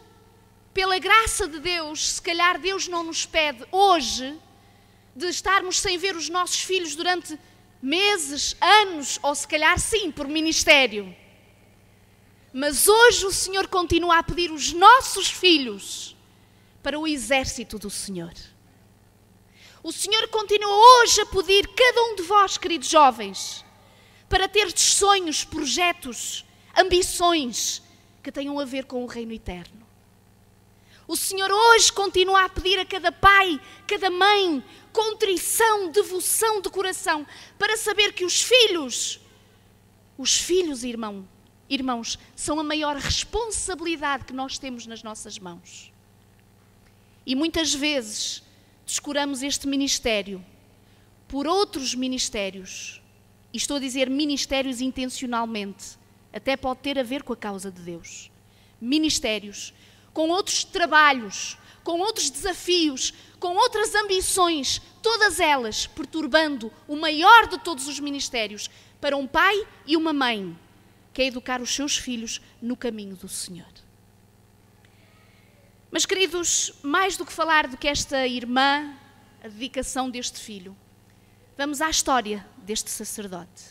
pela graça de Deus, se calhar Deus não nos pede hoje de estarmos sem ver os nossos filhos durante meses, anos, ou se calhar sim, por ministério. Mas hoje o Senhor continua a pedir os nossos filhos para o exército do Senhor. O Senhor continua hoje a pedir cada um de vós, queridos jovens, para terdes sonhos, projetos, ambições que tenham a ver com o reino eterno. O Senhor hoje continua a pedir a cada pai, cada mãe, contrição, devoção de coração, para saber que os filhos, irmãos, são a maior responsabilidade que nós temos nas nossas mãos. E muitas vezes descuramos este ministério por outros ministérios. E estou a dizer ministérios intencionalmente. Até pode ter a ver com a causa de Deus. Ministérios com outros trabalhos, com outros desafios, com outras ambições, todas elas perturbando o maior de todos os ministérios para um pai e uma mãe, que é educar os seus filhos no caminho do Senhor. Mas, queridos, mais do que falar do que esta irmã, a dedicação deste filho, vamos à história deste sacerdote.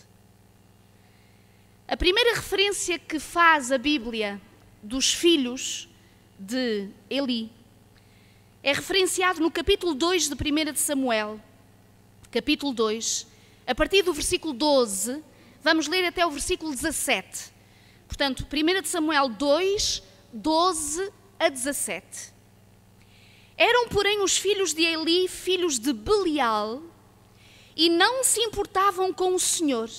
A primeira referência que faz a Bíblia dos filhos de Eli é referenciado no capítulo 2 de 1 de Samuel, capítulo 2, a partir do versículo 12, vamos ler até o versículo 17. Portanto, 1 de Samuel 2, 12 a 17. Eram, porém, os filhos de Eli, filhos de Belial, e não se importavam com o Senhor,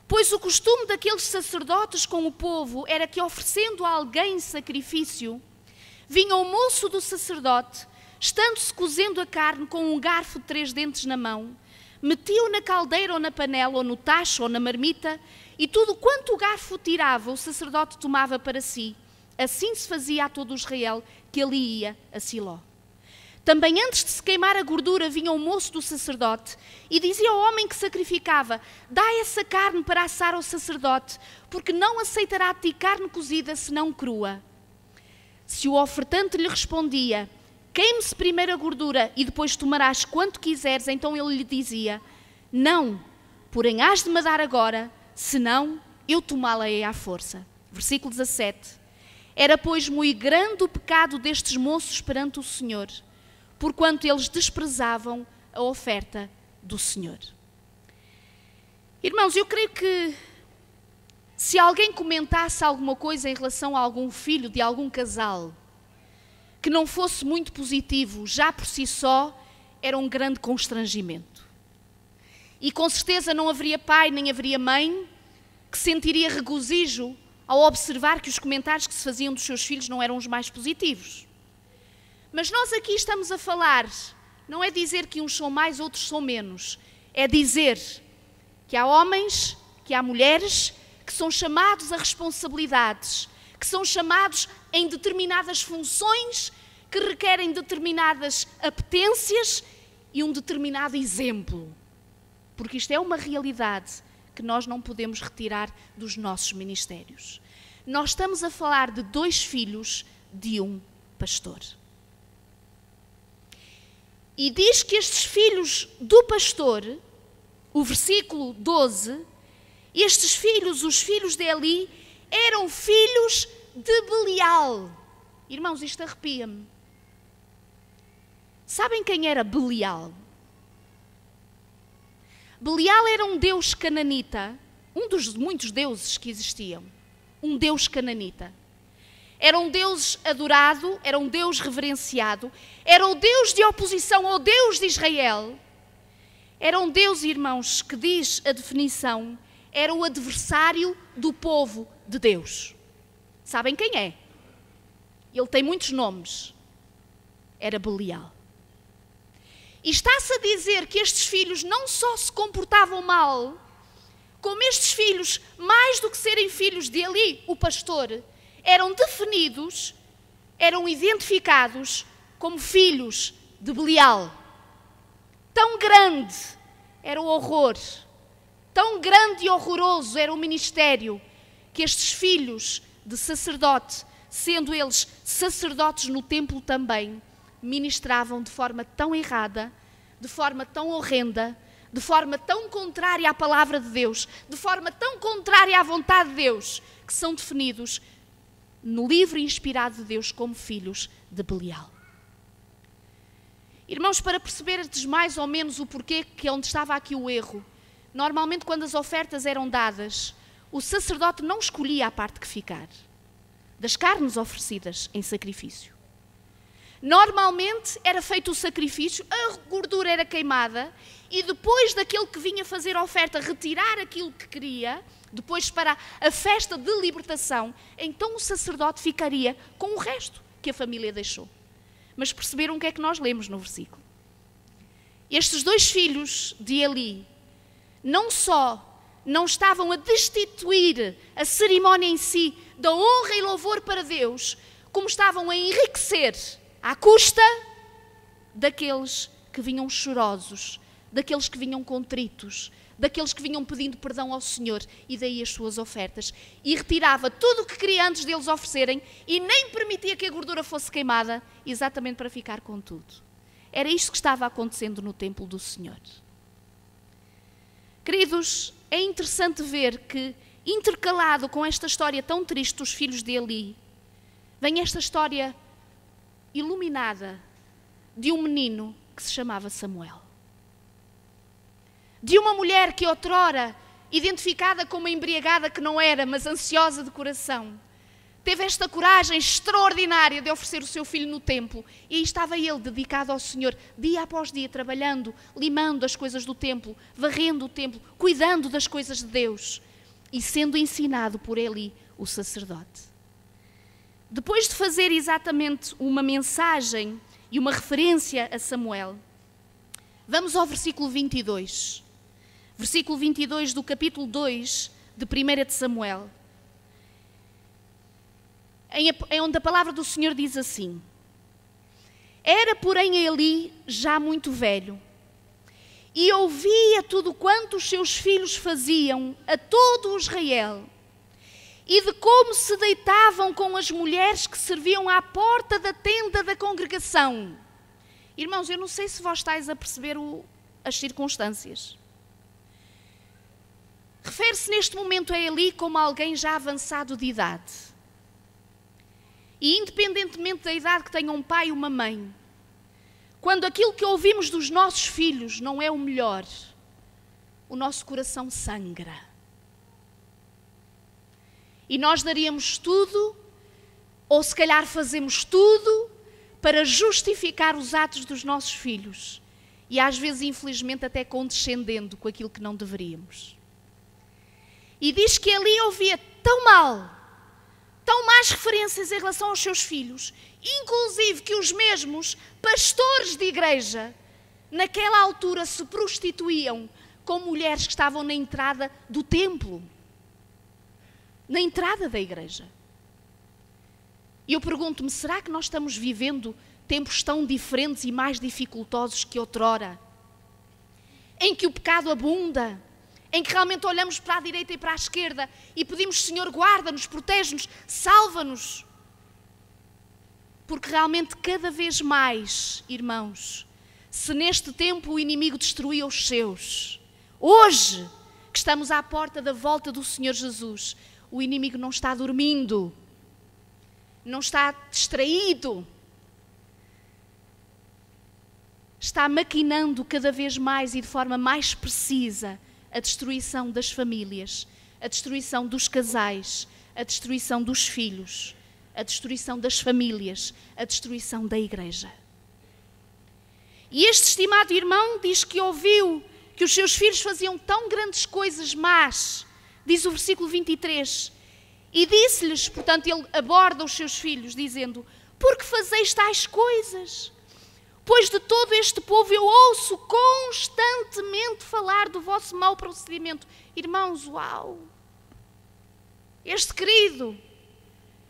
pois o costume daqueles sacerdotes com o povo era que, oferecendo a alguém sacrifício, vinha o moço do sacerdote, estando-se cozendo a carne com um garfo de 3 dentes na mão, metia-o na caldeira ou na panela, ou no tacho ou na marmita, e tudo quanto o garfo tirava, o sacerdote tomava para si. Assim se fazia a todo Israel que ali ia a Siló. Também antes de se queimar a gordura vinha o moço do sacerdote e dizia ao homem que sacrificava: dá essa carne para assar ao sacerdote, porque não aceitará de ti carne cozida senão crua. Se o ofertante lhe respondia: queime-se primeiro a gordura e depois tomarás quanto quiseres, então ele lhe dizia: não, porém hás de me dar agora, senão eu tomá-la-ei à força. Versículo 17. Era, pois, muito grande o pecado destes moços perante o Senhor, porquanto eles desprezavam a oferta do Senhor. Irmãos, eu creio que se alguém comentasse alguma coisa em relação a algum filho de algum casal que não fosse muito positivo, já por si só, era um grande constrangimento. E com certeza não haveria pai nem haveria mãe que sentiria regozijo ao observar que os comentários que se faziam dos seus filhos não eram os mais positivos. Mas nós aqui estamos a falar, não é dizer que uns são mais, outros são menos, é dizer que há homens, que há mulheres que são chamados a responsabilidades, que são chamados em determinadas funções, que requerem determinadas apetências e um determinado exemplo. Porque isto é uma realidade que nós não podemos retirar dos nossos ministérios. Nós estamos a falar de 2 filhos de um pastor. E diz que estes filhos do pastor, o versículo 12, estes filhos, os filhos de Eli, eram filhos de Belial. Irmãos, isto arrepia-me. Sabem quem era Belial? Belial era um deus cananita, um dos muitos deuses que existiam, um deus cananita. Era um deus adorado, era um deus reverenciado, era o deus de oposição ao Deus de Israel. Era um deus, irmãos, que diz a definição, era o adversário do povo de Deus. Sabem quem é? Ele tem muitos nomes. Era Belial. E está-se a dizer que estes filhos não só se comportavam mal, como estes filhos, mais do que serem filhos de Eli, o pastor, eram definidos, eram identificados como filhos de Belial. Tão grande era o horror, tão grande e horroroso era o ministério, que estes filhos de sacerdote, sendo eles sacerdotes no templo também, ministravam de forma tão errada, de forma tão horrenda, de forma tão contrária à palavra de Deus, de forma tão contrária à vontade de Deus, que são definidos no livro inspirado de Deus como filhos de Belial. Irmãos, para perceberdes mais ou menos o porquê que onde estava aqui o erro, normalmente quando as ofertas eram dadas, o sacerdote não escolhia a parte que ficar das carnes oferecidas em sacrifício. Normalmente era feito o sacrifício, a gordura era queimada e depois daquele que vinha fazer a oferta retirar aquilo que queria, depois para a festa de libertação, então o sacerdote ficaria com o resto que a família deixou. Mas perceberam o que é que nós lemos no versículo? Estes 2 filhos de Eli não só não estavam a destituir a cerimónia em si da honra e louvor para Deus, como estavam a enriquecer à custa daqueles que vinham chorosos, daqueles que vinham contritos, daqueles que vinham pedindo perdão ao Senhor, e daí as suas ofertas. E retirava tudo o que queria antes deles oferecerem e nem permitia que a gordura fosse queimada, exatamente para ficar com tudo. Era isto que estava acontecendo no templo do Senhor. Queridos, é interessante ver que, intercalado com esta história tão triste dos filhos de Eli, vem esta história iluminada de um menino que se chamava Samuel. De uma mulher que outrora, identificada como uma embriagada que não era, mas ansiosa de coração, teve esta coragem extraordinária de oferecer o seu filho no templo. E aí estava ele, dedicado ao Senhor, dia após dia, trabalhando, limando as coisas do templo, varrendo o templo, cuidando das coisas de Deus e sendo ensinado por Eli, o sacerdote. Depois de fazer exatamente uma mensagem e uma referência a Samuel. Vamos ao versículo 22. Versículo 22 do capítulo 2 de 1 de Samuel. Em onde a palavra do Senhor diz assim: Era, porém, Eli já muito velho, e ouvia tudo quanto os seus filhos faziam a todo o Israel, e de como se deitavam com as mulheres que serviam à porta da tenda da congregação. Irmãos, eu não sei se vós estáis a perceber as circunstâncias. Refere-se neste momento a Eli como alguém já avançado de idade. E independentemente da idade que tenha um pai e uma mãe, quando aquilo que ouvimos dos nossos filhos não é o melhor, o nosso coração sangra. E nós daríamos tudo, ou se calhar fazemos tudo, para justificar os atos dos nossos filhos. E às vezes, infelizmente, até condescendendo com aquilo que não deveríamos. E diz que Eli ouvia tão más referências em relação aos seus filhos, inclusive que os mesmos pastores de igreja, naquela altura, se prostituíam com mulheres que estavam na entrada do templo, na entrada da igreja. E eu pergunto-me, será que nós estamos vivendo tempos tão diferentes e mais dificultosos que outrora? Em que o pecado abunda, em que realmente olhamos para a direita e para a esquerda e pedimos: Senhor, guarda-nos, protege-nos, salva-nos. Porque realmente cada vez mais, irmãos, se neste tempo o inimigo destruía os seus, hoje que estamos à porta da volta do Senhor Jesus, o inimigo não está dormindo, não está distraído, está maquinando cada vez mais e de forma mais precisa a destruição das famílias, a destruição dos casais, a destruição dos filhos, a destruição das famílias, a destruição da igreja. E este estimado irmão diz que ouviu que os seus filhos faziam tão grandes coisas más, diz o versículo 23, e disse-lhes, portanto ele aborda os seus filhos dizendo: Por que fazeis tais coisas? Pois de todo este povo eu ouço constantemente falar do vosso mau procedimento. Irmãos, uau! Este querido,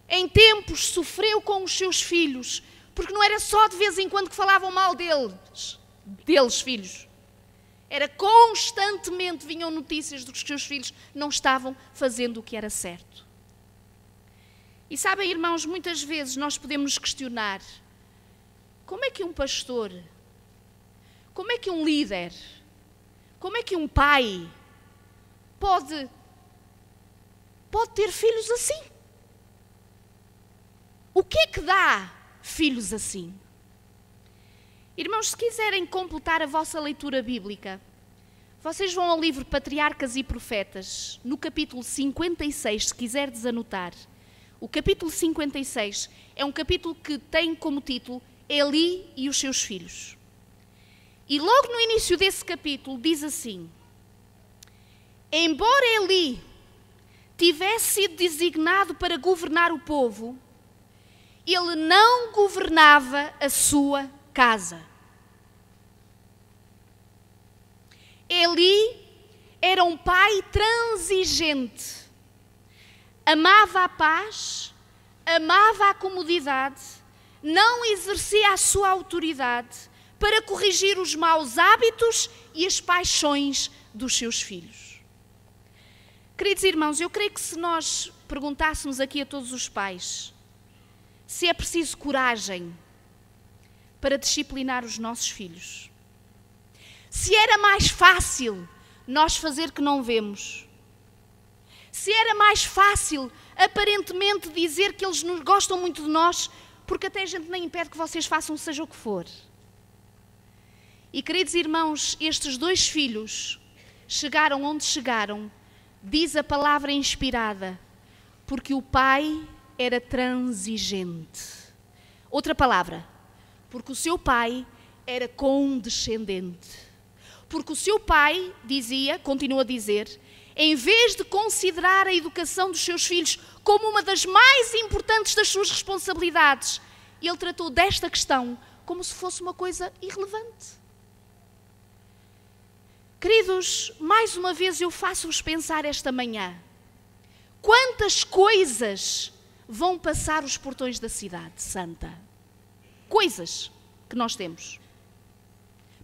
em tempos, sofreu com os seus filhos, porque não era só de vez em quando que falavam mal deles, filhos. Era constantemente, vinham notícias de que os seus filhos não estavam fazendo o que era certo. E sabem, irmãos, muitas vezes nós podemos nos questionar: como é que um pastor, como é que um líder, como é que um pai pode ter filhos assim? O que é que dá filhos assim? Irmãos, se quiserem completar a vossa leitura bíblica, vocês vão ao livro Patriarcas e Profetas, no capítulo 56, se quiserem anotar. O capítulo 56 é um capítulo que tem como título Eli e os seus filhos. E logo no início desse capítulo diz assim: Embora Eli tivesse sido designado para governar o povo, ele não governava a sua casa. Eli era um pai transigente, amava a paz, amava a comodidade, não exercia a sua autoridade para corrigir os maus hábitos e as paixões dos seus filhos. Queridos irmãos, eu creio que se nós perguntássemos aqui a todos os pais se é preciso coragem para disciplinar os nossos filhos, se era mais fácil nós fazer que não vemos, se era mais fácil aparentemente dizer que eles nos gostam muito de nós, porque até a gente nem impede que vocês façam seja o que for. E queridos irmãos, estes dois filhos chegaram onde chegaram, diz a palavra inspirada, porque o pai era transigente. Outra palavra, porque o seu pai era condescendente. Porque o seu pai dizia, continua a dizer, em vez de considerar a educação dos seus filhos como uma das mais importantes das suas responsabilidades, ele tratou desta questão como se fosse uma coisa irrelevante. Queridos, mais uma vez eu faço-vos pensar esta manhã, quantas coisas vão passar os portões da cidade santa? Coisas que nós temos.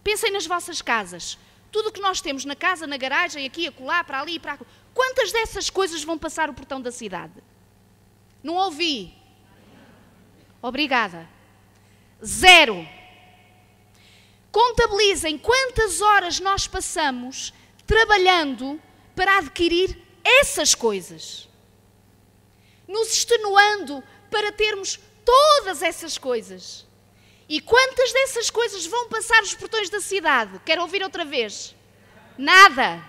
Pensem nas vossas casas. Tudo o que nós temos na casa, na garagem, aqui, acolá, para ali e para acolá. Quantas dessas coisas vão passar o portão da cidade? Não ouvi. Obrigada. 0. Contabilizem quantas horas nós passamos trabalhando para adquirir essas coisas. Nos extenuando para termos todas essas coisas. E quantas dessas coisas vão passar os portões da cidade? Quero ouvir outra vez? Nada.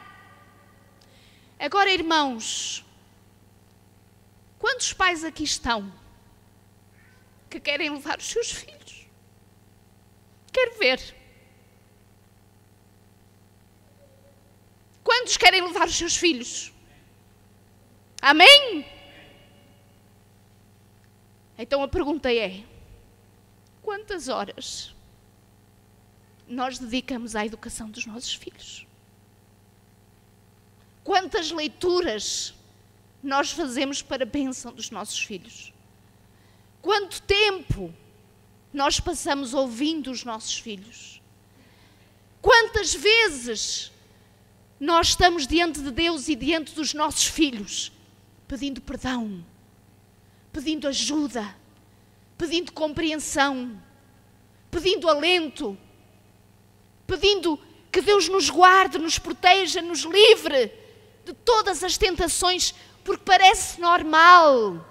Agora, irmãos, quantos pais aqui estão que querem levar os seus filhos? Quero ver. Quantos querem levar os seus filhos? Amém? Então a pergunta é: quantas horas nós dedicamos à educação dos nossos filhos? Quantas leituras nós fazemos para a bênção dos nossos filhos? Quanto tempo nós passamos ouvindo os nossos filhos? Quantas vezes nós estamos diante de Deus e diante dos nossos filhos, pedindo perdão, pedindo ajuda, pedindo compreensão, pedindo alento, pedindo que Deus nos guarde, nos proteja, nos livre de todas as tentações, porque parece normal,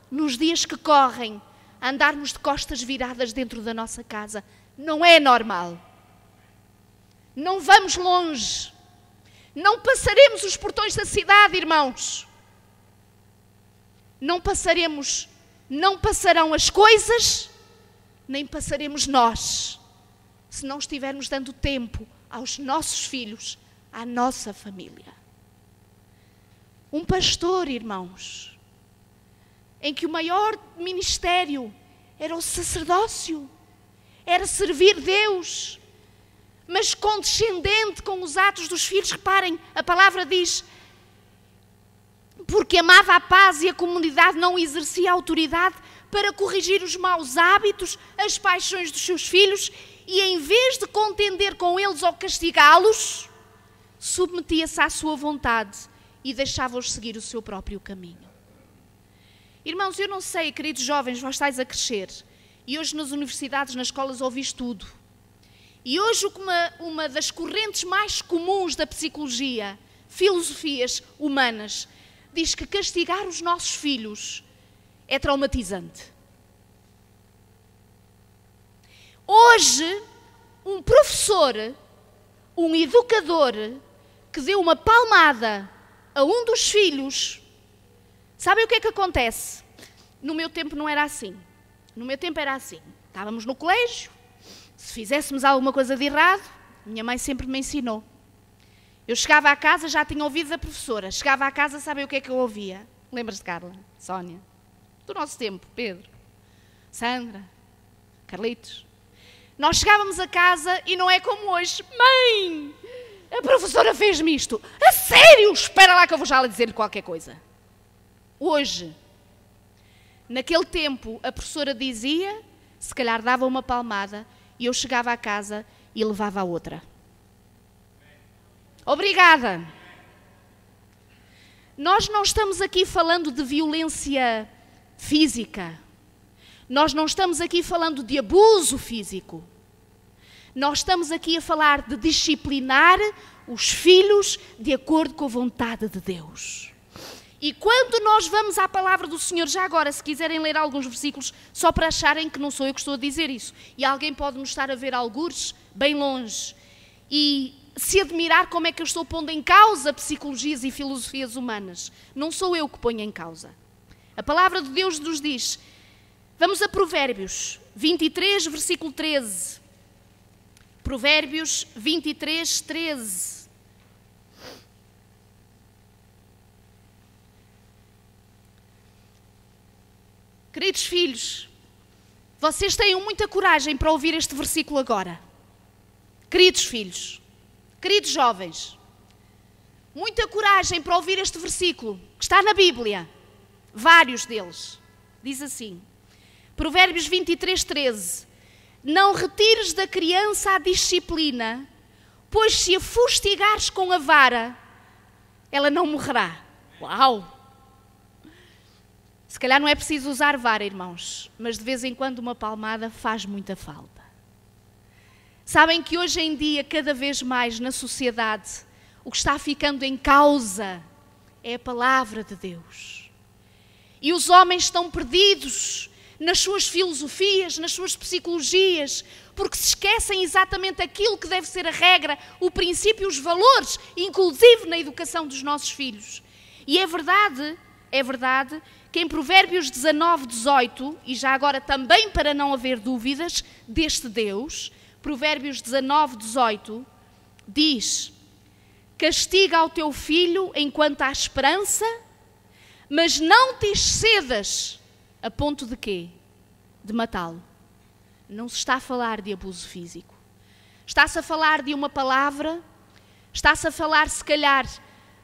nos dias que correm, andarmos de costas viradas dentro da nossa casa. Não é normal. Não vamos longe. Não passaremos os portões da cidade, irmãos. Não passarão as coisas, nem passaremos nós, se não estivermos dando tempo aos nossos filhos, à nossa família. Um pastor, irmãos, em que o maior ministério era o sacerdócio, era servir Deus, mas condescendente com os atos dos filhos. Reparem, a palavra diz: porque amava a paz e a comunidade, não exercia autoridade para corrigir os maus hábitos, as paixões dos seus filhos, e em vez de contender com eles ou castigá-los, submetia-se à sua vontade e deixava-os seguir o seu próprio caminho. Irmãos, eu não sei, queridos jovens, vós estáis a crescer, e hoje nas universidades, nas escolas, ouvis tudo. E hoje uma das correntes mais comuns da psicologia, filosofias humanas, diz que castigar os nossos filhos é traumatizante. Hoje, um professor, um educador, que deu uma palmada a um dos filhos, sabem o que é que acontece? No meu tempo não era assim. No meu tempo era assim. Estávamos no colégio, se fizéssemos alguma coisa de errado, minha mãe sempre me ensinou. Eu chegava à casa, já tinha ouvido da professora. Chegava à casa, sabem o que é que eu ouvia? Lembras de Carla? Sónia? Do nosso tempo, Pedro, Sandra, Carlitos. Nós chegávamos a casa e não é como hoje. Mãe, a professora fez-me isto. A sério? Espera lá que eu vou já lhe dizer-lhe qualquer coisa. Hoje, naquele tempo, a professora dizia, se calhar dava uma palmada, e eu chegava à casa e levava a outra. Obrigada. Nós não estamos aqui falando de violência física. Nós não estamos aqui falando de abuso físico. Nós estamos aqui a falar de disciplinar os filhos de acordo com a vontade de Deus. E quando nós vamos à palavra do Senhor, já agora, se quiserem ler alguns versículos, só para acharem que não sou eu que estou a dizer isso, e alguém pode nos estar a ver algures bem longe, e se admirar como é que eu estou pondo em causa psicologias e filosofias humanas. Não sou eu que ponho em causa. A palavra de Deus nos diz, vamos a Provérbios 23, versículo 13. Provérbios 23, 13. Queridos filhos, Vocês tenham muita coragem para ouvir este versículo agora. Queridos filhos, queridos jovens, muita coragem para ouvir este versículo, que está na Bíblia, vários deles. Diz assim, Provérbios 23:13, não retires da criança a disciplina, pois se a fustigares com a vara, ela não morrerá. Uau! Se calhar não é preciso usar vara, irmãos, mas de vez em quando uma palmada faz muita falta. Sabem que hoje em dia, cada vez mais na sociedade, o que está ficando em causa é a palavra de Deus. E os homens estão perdidos nas suas filosofias, nas suas psicologias, porque se esquecem exatamente aquilo que deve ser a regra, o princípio, os valores, inclusive na educação dos nossos filhos. E é verdade que em Provérbios 19:18, e já agora também para não haver dúvidas deste Deus, Provérbios 19:18 diz: castiga ao teu filho enquanto há esperança, mas não te excedas a ponto de quê? De matá-lo. Não se está a falar de abuso físico. Está-se a falar de uma palavra, está-se a falar, se calhar,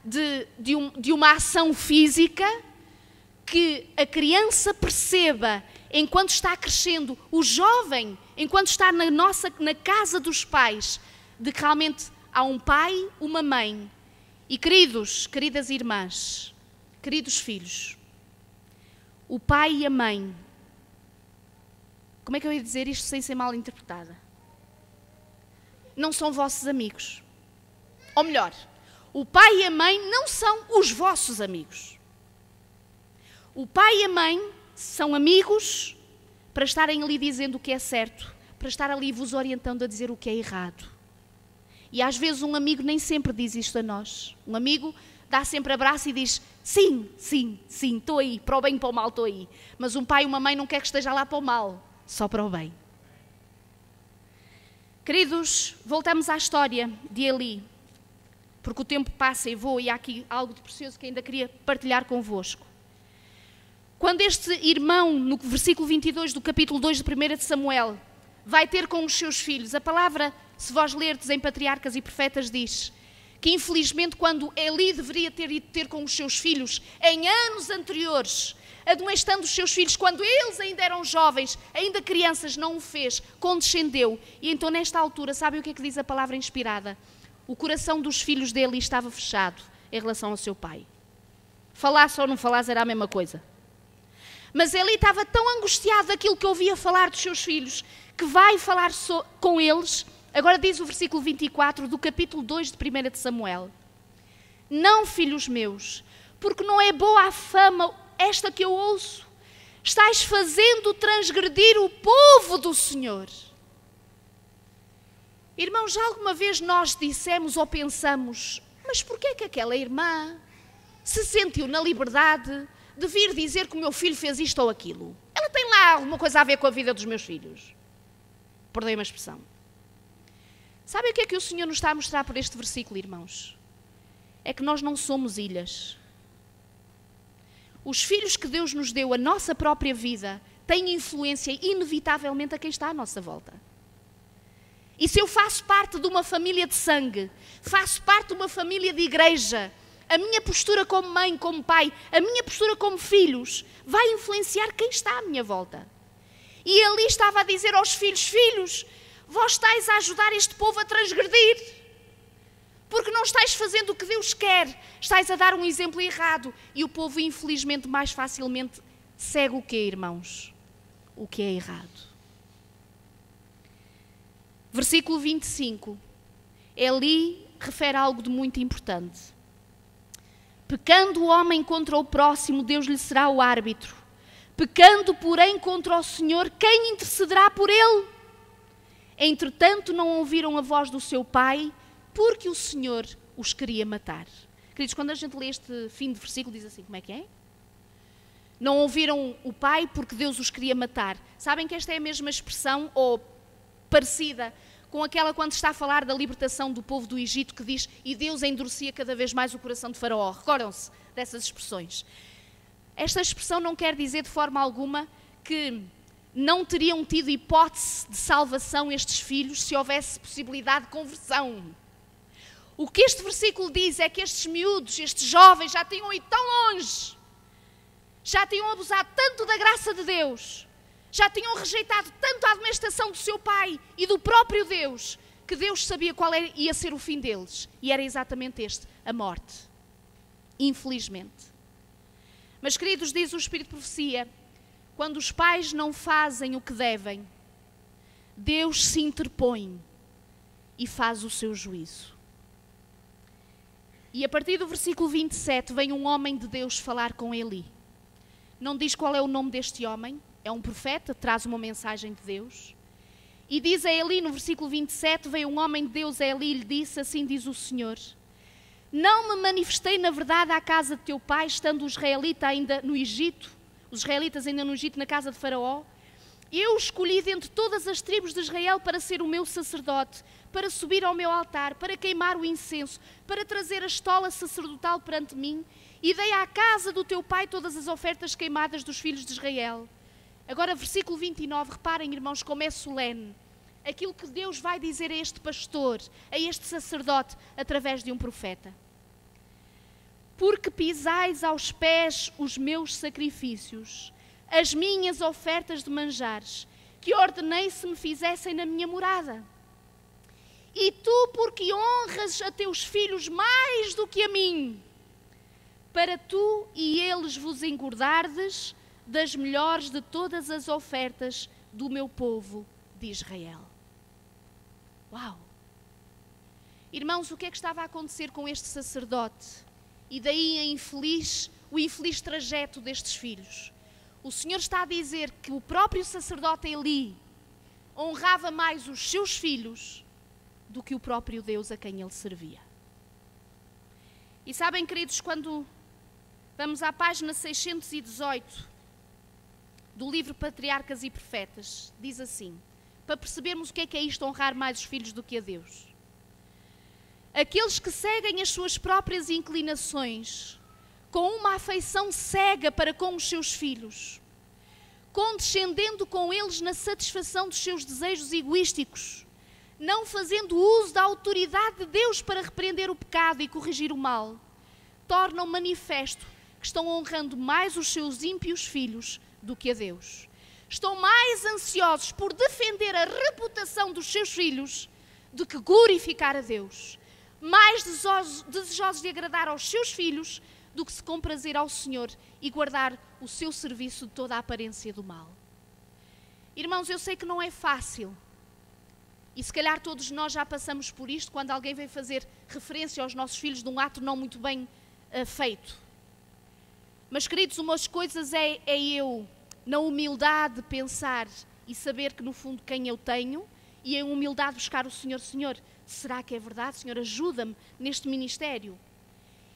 de uma ação física que a criança perceba enquanto está crescendo, o jovem, enquanto está na casa dos pais, de que realmente há um pai, uma mãe. E queridas irmãs, queridos filhos, o pai e a mãe, como é que eu ia dizer isto sem ser mal interpretada? Não são vossos amigos. Ou melhor, o pai e a mãe não são os vossos amigos. O pai e a mãe são amigos para estarem ali dizendo o que é certo, para estar ali vos orientando a dizer o que é errado. E às vezes um amigo nem sempre diz isto a nós. Um amigo dá sempre abraço e diz, sim, estou aí, para o bem e para o mal estou aí. Mas um pai e uma mãe não quer que esteja lá para o mal, só para o bem. Queridos, voltamos à história de Eli, porque o tempo passa e voa e há aqui algo de precioso que ainda queria partilhar convosco. Quando este irmão, no versículo 22 do capítulo 2 de 1 de Samuel, vai ter com os seus filhos, a palavra, se vós lerdes em Patriarcas e Profetas, diz que infelizmente quando Eli deveria ter ido ter com os seus filhos em anos anteriores, admoestando os seus filhos, quando eles ainda eram jovens, ainda crianças, não o fez, condescendeu. E então nesta altura, sabem o que é que diz a palavra inspirada? O coração dos filhos de Eli estava fechado em relação ao seu pai. Falasse ou não falasse era a mesma coisa. Mas Eli estava tão angustiado daquilo que ouvia falar dos seus filhos, que vai falar com eles. Agora diz o versículo 24 do capítulo 2 de 1 de Samuel. Não, filhos meus, porque não é boa a fama esta que eu ouço. Estais fazendo transgredir o povo do Senhor. Irmãos, já alguma vez nós dissemos ou pensamos, mas porquê é que aquela irmã se sentiu na liberdade de vir dizer que o meu filho fez isto ou aquilo? Ela tem lá alguma coisa a ver com a vida dos meus filhos? Perdoem-me a expressão. Sabe o que é que o Senhor nos está a mostrar por este versículo, irmãos? É que nós não somos ilhas. Os filhos que Deus nos deu, a nossa própria vida, têm influência inevitavelmente a quem está à nossa volta. E se eu faço parte de uma família de sangue, faço parte de uma família de igreja, a minha postura como mãe, como pai, a minha postura como filhos, vai influenciar quem está à minha volta. E ali estava a dizer aos filhos, filhos, vós estáis a ajudar este povo a transgredir, porque não estáis fazendo o que Deus quer, estáis a dar um exemplo errado. E o povo, infelizmente, mais facilmente segue o quê, irmãos? O que é errado. Versículo 25. Eli refere algo de muito importante. Pecando o homem contra o próximo, Deus lhe será o árbitro. Pecando, porém, contra o Senhor, quem intercederá por ele? Entretanto, não ouviram a voz do seu pai, porque o Senhor os queria matar. Queridos, quando a gente lê este fim de versículo, diz assim, como é que é? Não ouviram o pai porque Deus os queria matar. Sabem que esta é a mesma expressão, ou parecida, com aquela quando está a falar da libertação do povo do Egito, que diz, e Deus endurecia cada vez mais o coração de Faraó. Recordam-se dessas expressões. Esta expressão não quer dizer de forma alguma que não teriam tido hipótese de salvação estes filhos se houvesse possibilidade de conversão. O que este versículo diz é que estes miúdos, estes jovens, já tinham ido tão longe, já tinham abusado tanto da graça de Deus, já tinham rejeitado tanto a admoestação do seu pai e do próprio Deus, que Deus sabia qual ia ser o fim deles. E era exatamente este, a morte. Infelizmente. Mas, queridos, diz o Espírito de Profecia, quando os pais não fazem o que devem, Deus se interpõe e faz o seu juízo. E a partir do versículo 27 vem um homem de Deus falar com Eli. Não diz qual é o nome deste homem, é um profeta, traz uma mensagem de Deus. E diz a Eli, no versículo 27, veio um homem de Deus a Eli e lhe disse, assim diz o Senhor: não me manifestei na verdade à casa de teu pai, estando os israelitas ainda no Egito, na casa de Faraó? Eu escolhi dentre todas as tribos de Israel para ser o meu sacerdote, para subir ao meu altar, para queimar o incenso, para trazer a estola sacerdotal perante mim, e dei à casa do teu pai todas as ofertas queimadas dos filhos de Israel. Agora, versículo 29, reparem, irmãos, como é solene aquilo que Deus vai dizer a este pastor, a este sacerdote, através de um profeta. Porque pisais aos pés os meus sacrifícios, as minhas ofertas de manjares, que ordenei se me fizessem na minha morada. E tu, porque honras a teus filhos mais do que a mim, para tu e eles vos engordardes das melhores de todas as ofertas do meu povo de Israel. Uau! Irmãos, o que é que estava a acontecer com este sacerdote? E daí o infeliz trajeto destes filhos. O Senhor está a dizer que o próprio sacerdote Eli honrava mais os seus filhos do que o próprio Deus a quem ele servia. E sabem, queridos, quando vamos à página 618 do livro Patriarcas e Profetas, diz assim, para percebermos o que é isto, honrar mais os filhos do que a Deus. Aqueles que seguem as suas próprias inclinações, com uma afeição cega para com os seus filhos, condescendendo com eles na satisfação dos seus desejos egoísticos, não fazendo uso da autoridade de Deus para repreender o pecado e corrigir o mal, tornam manifesto que estão honrando mais os seus ímpios filhos do que a Deus. Estão mais ansiosos por defender a reputação dos seus filhos do que glorificar a Deus. Mais desejosos de agradar aos seus filhos do que se comprazer ao Senhor e guardar o seu serviço de toda a aparência do mal. Irmãos, eu sei que não é fácil. E se calhar todos nós já passamos por isto quando alguém vem fazer referência aos nossos filhos de um ato não muito bem feito. Mas, queridos, umas coisas é eu, na humildade, pensar e saber que no fundo quem eu tenho, e em humildade buscar o Senhor. Senhor, será que é verdade? Senhor, ajuda-me neste ministério.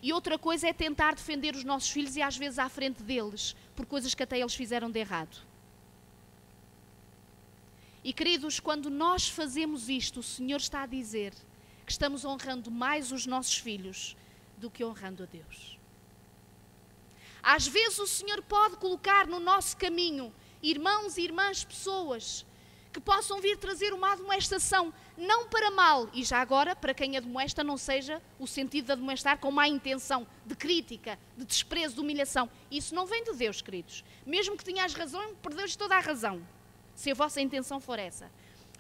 E outra coisa é tentar defender os nossos filhos e às vezes à frente deles, por coisas que até eles fizeram de errado. E, queridos, quando nós fazemos isto, o Senhor está a dizer que estamos honrando mais os nossos filhos do que honrando a Deus. Às vezes o Senhor pode colocar no nosso caminho irmãos e irmãs, pessoas que possam vir trazer uma admoestação, não para mal, e já agora, para quem admoesta, não seja o sentido de admoestar com má intenção, de crítica, de desprezo, de humilhação. Isso não vem de Deus, queridos. Mesmo que tenhas razão, perdeu-lhes toda a razão, se a vossa intenção for essa.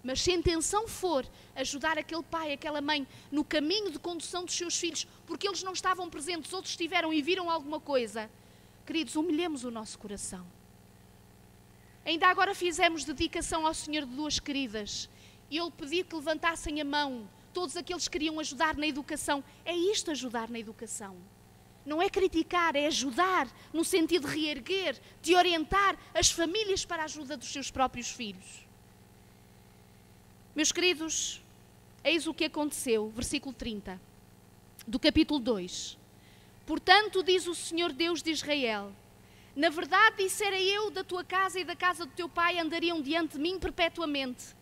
Mas se a intenção for ajudar aquele pai, aquela mãe, no caminho de condução dos seus filhos, porque eles não estavam presentes, outros estiveram e viram alguma coisa, queridos, humilhemos o nosso coração. Ainda agora fizemos dedicação ao Senhor de duas queridas. E Ele pediu que levantassem a mão, todos aqueles que queriam ajudar na educação. É isto, ajudar na educação. Não é criticar, é ajudar, no sentido de reerguer, de orientar as famílias para a ajuda dos seus próprios filhos. Meus queridos, eis o que aconteceu, versículo 30, do capítulo 2. Portanto, diz o Senhor Deus de Israel, na verdade dissera eu da tua casa e da casa do teu pai andariam diante de mim perpetuamente.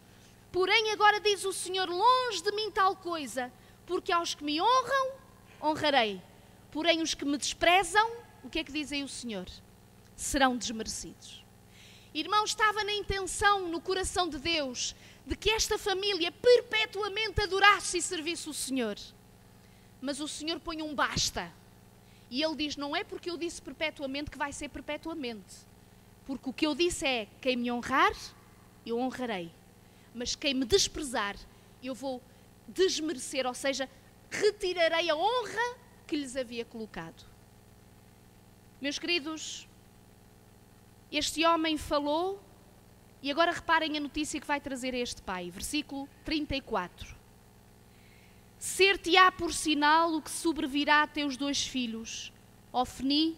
Porém agora diz o Senhor, longe de mim tal coisa, porque aos que me honram, honrarei. Porém os que me desprezam, o que é que diz aí o Senhor? Serão desmerecidos. Irmão, estava na intenção, no coração de Deus, de que esta família perpetuamente adorasse e servisse o Senhor. Mas o Senhor põe um basta. E Ele diz, não é porque eu disse perpetuamente que vai ser perpetuamente. Porque o que eu disse é, quem me honrar, eu honrarei. Mas quem me desprezar, eu vou desmerecer, ou seja, retirarei a honra que lhes havia colocado. Meus queridos, este homem falou, e agora reparem a notícia que vai trazer este pai. Versículo 34. Ser-te-á por sinal o que sobrevirá a teus 2 filhos, Ofni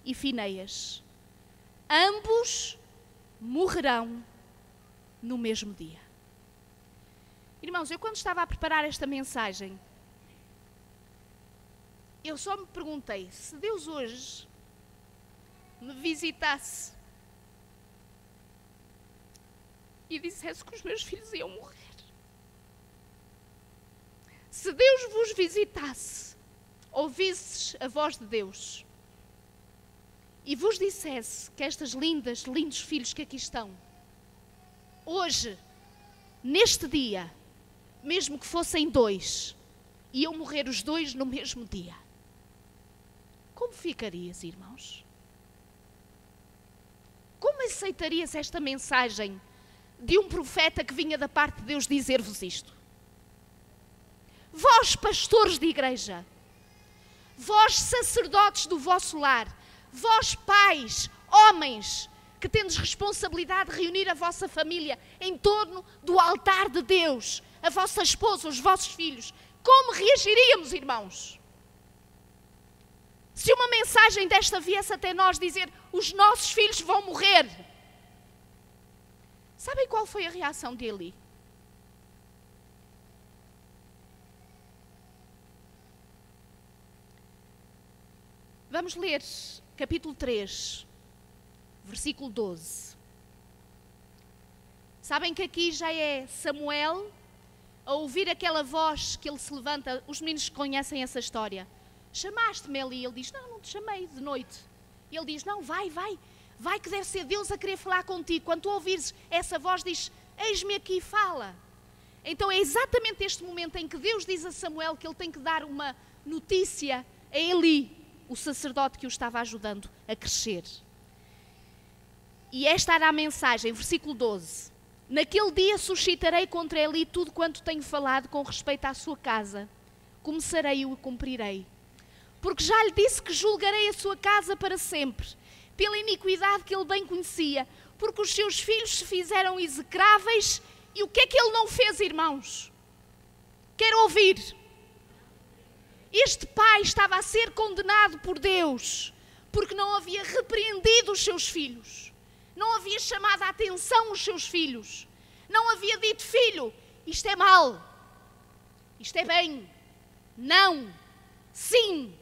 e Fineias. Ambos morrerão no mesmo dia. Irmãos, eu quando estava a preparar esta mensagem, eu só me perguntei, se Deus hoje me visitasse e dissesse que os meus filhos iam morrer. Se Deus vos visitasse, ouvisses a voz de Deus e vos dissesse que estas lindos filhos que aqui estão, hoje, neste dia, mesmo que fossem 2, iam morrer os 2 no mesmo dia. Como ficarias, irmãos? Como aceitarias esta mensagem de um profeta que vinha da parte de Deus dizer-vos isto? Vós, pastores de igreja, vós, sacerdotes do vosso lar, vós, pais, homens, que tendes responsabilidade de reunir a vossa família em torno do altar de Deus, a vossa esposa, os vossos filhos, como reagiríamos, irmãos? Se uma mensagem desta viesse até nós dizer, os nossos filhos vão morrer. Sabem qual foi a reação de Eli? Vamos ler capítulo 3, versículo 12. Sabem que aqui já é Samuel a ouvir aquela voz que ele se levanta. Os meninos conhecem essa história. Chamaste-me, Eli. Ele diz, não te chamei de noite. E ele diz, não, vai que deve ser Deus a querer falar contigo. Quando tu ouvires essa voz, diz, eis-me aqui, fala. Então é exatamente este momento em que Deus diz a Samuel que ele tem que dar uma notícia a Eli, o sacerdote que o estava ajudando a crescer. E esta era a mensagem, versículo 12. Naquele dia suscitarei contra Eli tudo quanto tenho falado com respeito à sua casa. Começarei e o cumprirei. Porque já lhe disse que julgarei a sua casa para sempre, pela iniquidade que ele bem conhecia, porque os seus filhos se fizeram execráveis. E o que é que ele não fez, irmãos? Quero ouvir. Este pai estava a ser condenado por Deus, porque não havia repreendido os seus filhos, não havia chamado a atenção os seus filhos, não havia dito, filho, isto é mal, isto é bem, não, sim.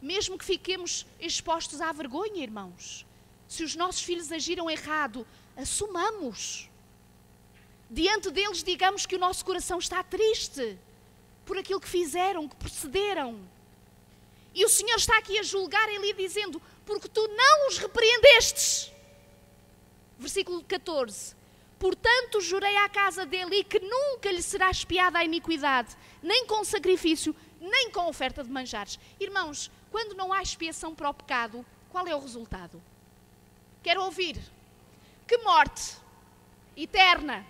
Mesmo que fiquemos expostos à vergonha, irmãos, se os nossos filhos agiram errado, assumamos. Diante deles digamos que o nosso coração está triste por aquilo que fizeram, que procederam. E o Senhor está aqui a julgar Eli dizendo, porque tu não os repreendestes. Versículo 14. Portanto, jurei à casa de Eli que nunca lhe será expiada a iniquidade, nem com sacrifício, nem com oferta de manjares. Irmãos, quando não há expiação para o pecado, qual é o resultado? Quero ouvir. Que morte eterna.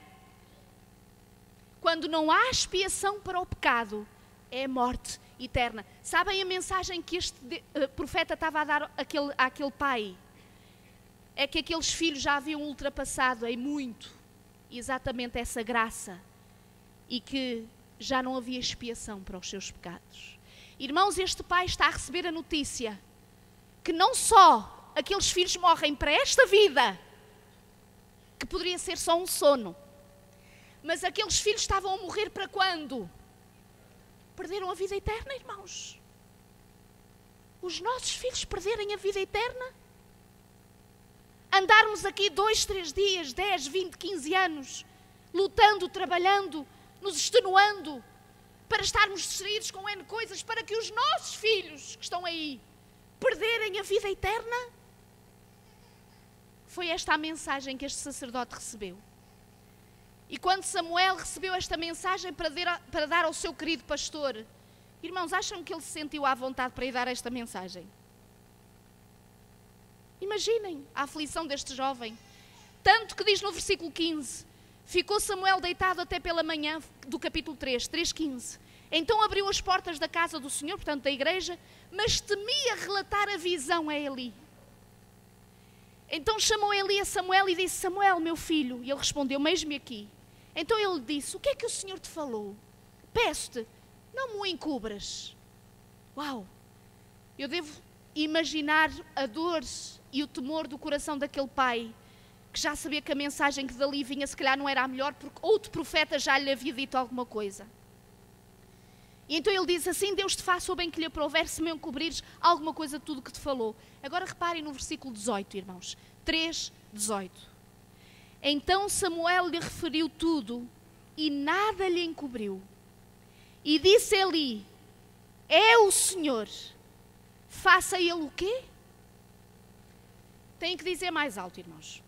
Quando não há expiação para o pecado, é morte eterna. Sabem a mensagem que este profeta estava a dar àquele pai? É que aqueles filhos já haviam ultrapassado em muito exatamente essa graça e que já não havia expiação para os seus pecados. Irmãos, este pai está a receber a notícia que não só aqueles filhos morrem para esta vida, que poderia ser só um sono, mas aqueles filhos estavam a morrer para quando? Perderam a vida eterna, irmãos. Os nossos filhos perderem a vida eterna? Andarmos aqui 2, 3 dias, 10, 20, 15 anos, lutando, trabalhando, nos extenuando, para estarmos distraídos com N coisas, para que os nossos filhos que estão aí perderem a vida eterna? foi esta a mensagem que este sacerdote recebeu. E quando Samuel recebeu esta mensagem para dar ao seu querido pastor, irmãos, acham que ele se sentiu à vontade para ir dar esta mensagem? Imaginem a aflição deste jovem. Tanto que diz no versículo 15, ficou Samuel deitado até pela manhã, do capítulo 3:15. Então abriu as portas da casa do Senhor, portanto da igreja, mas temia relatar a visão a Eli. Então chamou Eli a Samuel e disse: Samuel, meu filho. E ele respondeu: eis-me aqui. Então ele disse: o que é que o Senhor te falou? Peço-te, não me o encubras. Uau! Eu devo imaginar a dor e o temor do coração daquele pai, que já sabia que a mensagem que dali vinha se calhar não era a melhor, porque outro profeta já lhe havia dito alguma coisa. E então ele diz assim: Deus te faça o bem que lhe aprouver, se me encobrires alguma coisa de tudo que te falou. Agora reparem no versículo 18, irmãos. 3:18. Então Samuel lhe referiu tudo e nada lhe encobriu. E disse Eli: é o Senhor. Faça ele o quê? Tenho que dizer mais alto, irmãos.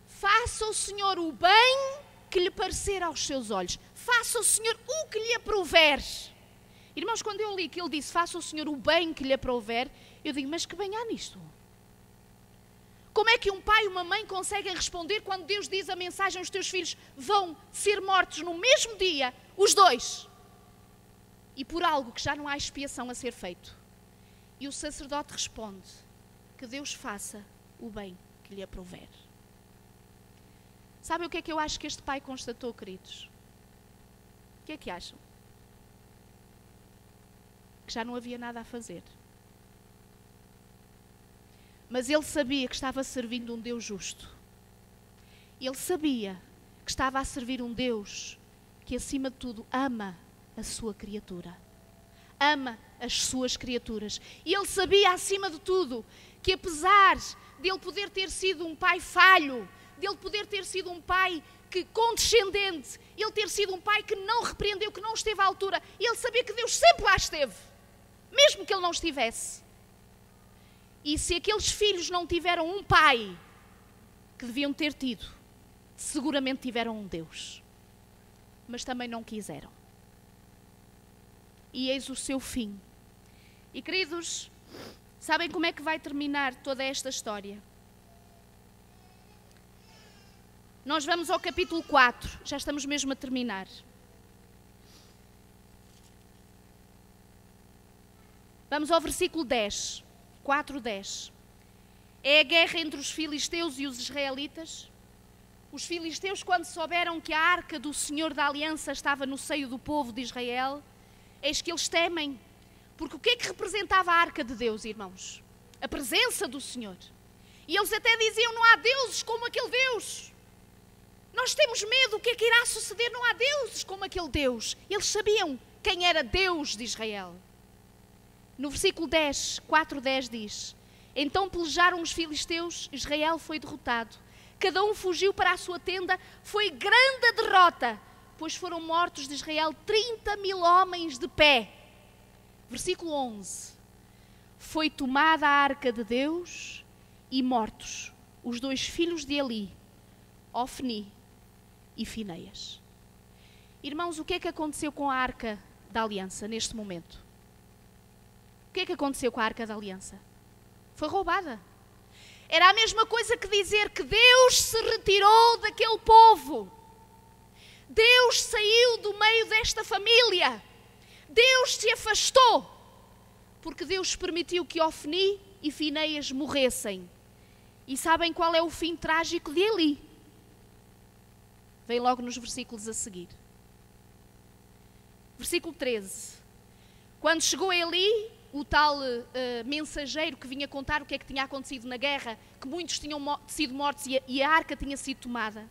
Faça o Senhor o bem que lhe parecer aos seus olhos. Faça o Senhor o que lhe aprouver. Irmãos, quando eu li que ele disse: faça o Senhor o bem que lhe aprouver, eu digo: mas que bem há nisto? Como é que um pai e uma mãe conseguem responder quando Deus diz a mensagem: os teus filhos vão ser mortos no mesmo dia, os dois, e por algo que já não há expiação a ser feito? E o sacerdote responde: que Deus faça o bem que lhe aprouver. Sabem o que é que eu acho que este pai constatou, queridos? O que é que acham? Que já não havia nada a fazer. Mas ele sabia que estava servindo um Deus justo. Ele sabia que estava a servir um Deus que, acima de tudo, ama a sua criatura. Ama as suas criaturas. E ele sabia, acima de tudo, que apesar de ele poder ter sido um pai falho, de ele poder ter sido um pai condescendente, ele ter sido um pai que não repreendeu, que não esteve à altura, ele sabia que Deus sempre lá esteve, mesmo que ele não estivesse. E se aqueles filhos não tiveram um pai que deviam ter tido, seguramente tiveram um Deus. Mas também não quiseram. E eis o seu fim. E queridos, sabem como é que vai terminar toda esta história? Nós vamos ao capítulo 4, já estamos mesmo a terminar. Vamos ao versículo 10, 4:10. É a guerra entre os filisteus e os israelitas. Os filisteus, quando souberam que a arca do Senhor da Aliança estava no seio do povo de Israel, eis que eles temem. Porque o que é que representava a arca de Deus, irmãos? A presença do Senhor. E eles até diziam: não há deuses como aquele Deus. Nós temos medo, o que é que irá suceder? Não há deuses como aquele Deus. Eles sabiam quem era Deus de Israel. No versículo 10, 4:10 diz: então pelejaram os filisteus, Israel foi derrotado. Cada um fugiu para a sua tenda, foi grande a derrota, pois foram mortos de Israel 30.000 homens de pé. Versículo 11: foi tomada a arca de Deus e mortos os 2 filhos de Eli, Ofni e Fineias. Irmãos, o que é que aconteceu com a arca da aliança neste momento? O que é que aconteceu com a arca da aliança? Foi roubada. Era a mesma coisa que dizer que Deus se retirou daquele povo. Deus saiu do meio desta família. Deus se afastou. Porque Deus permitiu que Ofni e Fineias morressem. E sabem qual é o fim trágico de Eli? Vem logo nos versículos a seguir. Versículo 13. Quando chegou Eli, o tal mensageiro que vinha contar o que é que tinha acontecido na guerra, que muitos tinham sido mortos e a arca tinha sido tomada.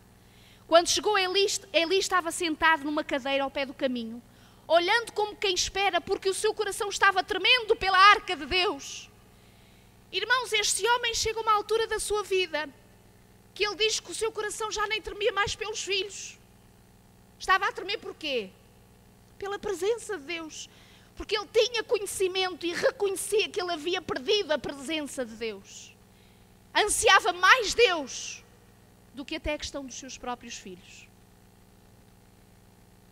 Quando chegou Eli estava sentado numa cadeira ao pé do caminho, olhando como quem espera, porque o seu coração estava tremendo pela arca de Deus. Irmãos, este homem chega a uma altura da sua vida que ele diz que o seu coração já nem tremia mais pelos filhos. Estava a tremer por quê? Pela presença de Deus. Porque ele tinha conhecimento e reconhecia que ele havia perdido a presença de Deus. ansiava mais Deus do que até a questão dos seus próprios filhos.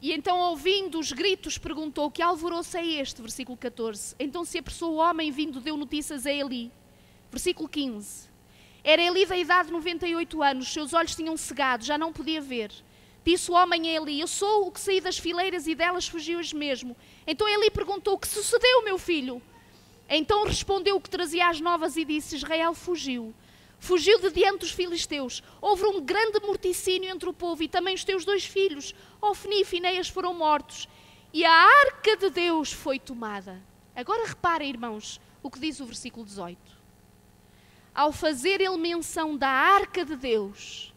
E então, ouvindo os gritos, perguntou: que alvoroço é este? Versículo 14. Então se apressou o homem, vindo, deu notícias a Eli. Versículo 15. Era Eli da idade de 98 anos, seus olhos tinham cegado, já não podia ver. Disse o homem a Eli: eu sou o que saí das fileiras e delas fugi hoje mesmo. Então Eli perguntou: que sucedeu, meu filho? Então respondeu o que trazia as novas e disse: Israel fugiu. Fugiu de diante dos filisteus. Houve um grande morticínio entre o povo e também os teus 2 filhos, Ofni e Finéias, foram mortos. E a arca de Deus foi tomada. Agora reparem, irmãos, o que diz o versículo 18. Ao fazer ele menção da arca de Deus,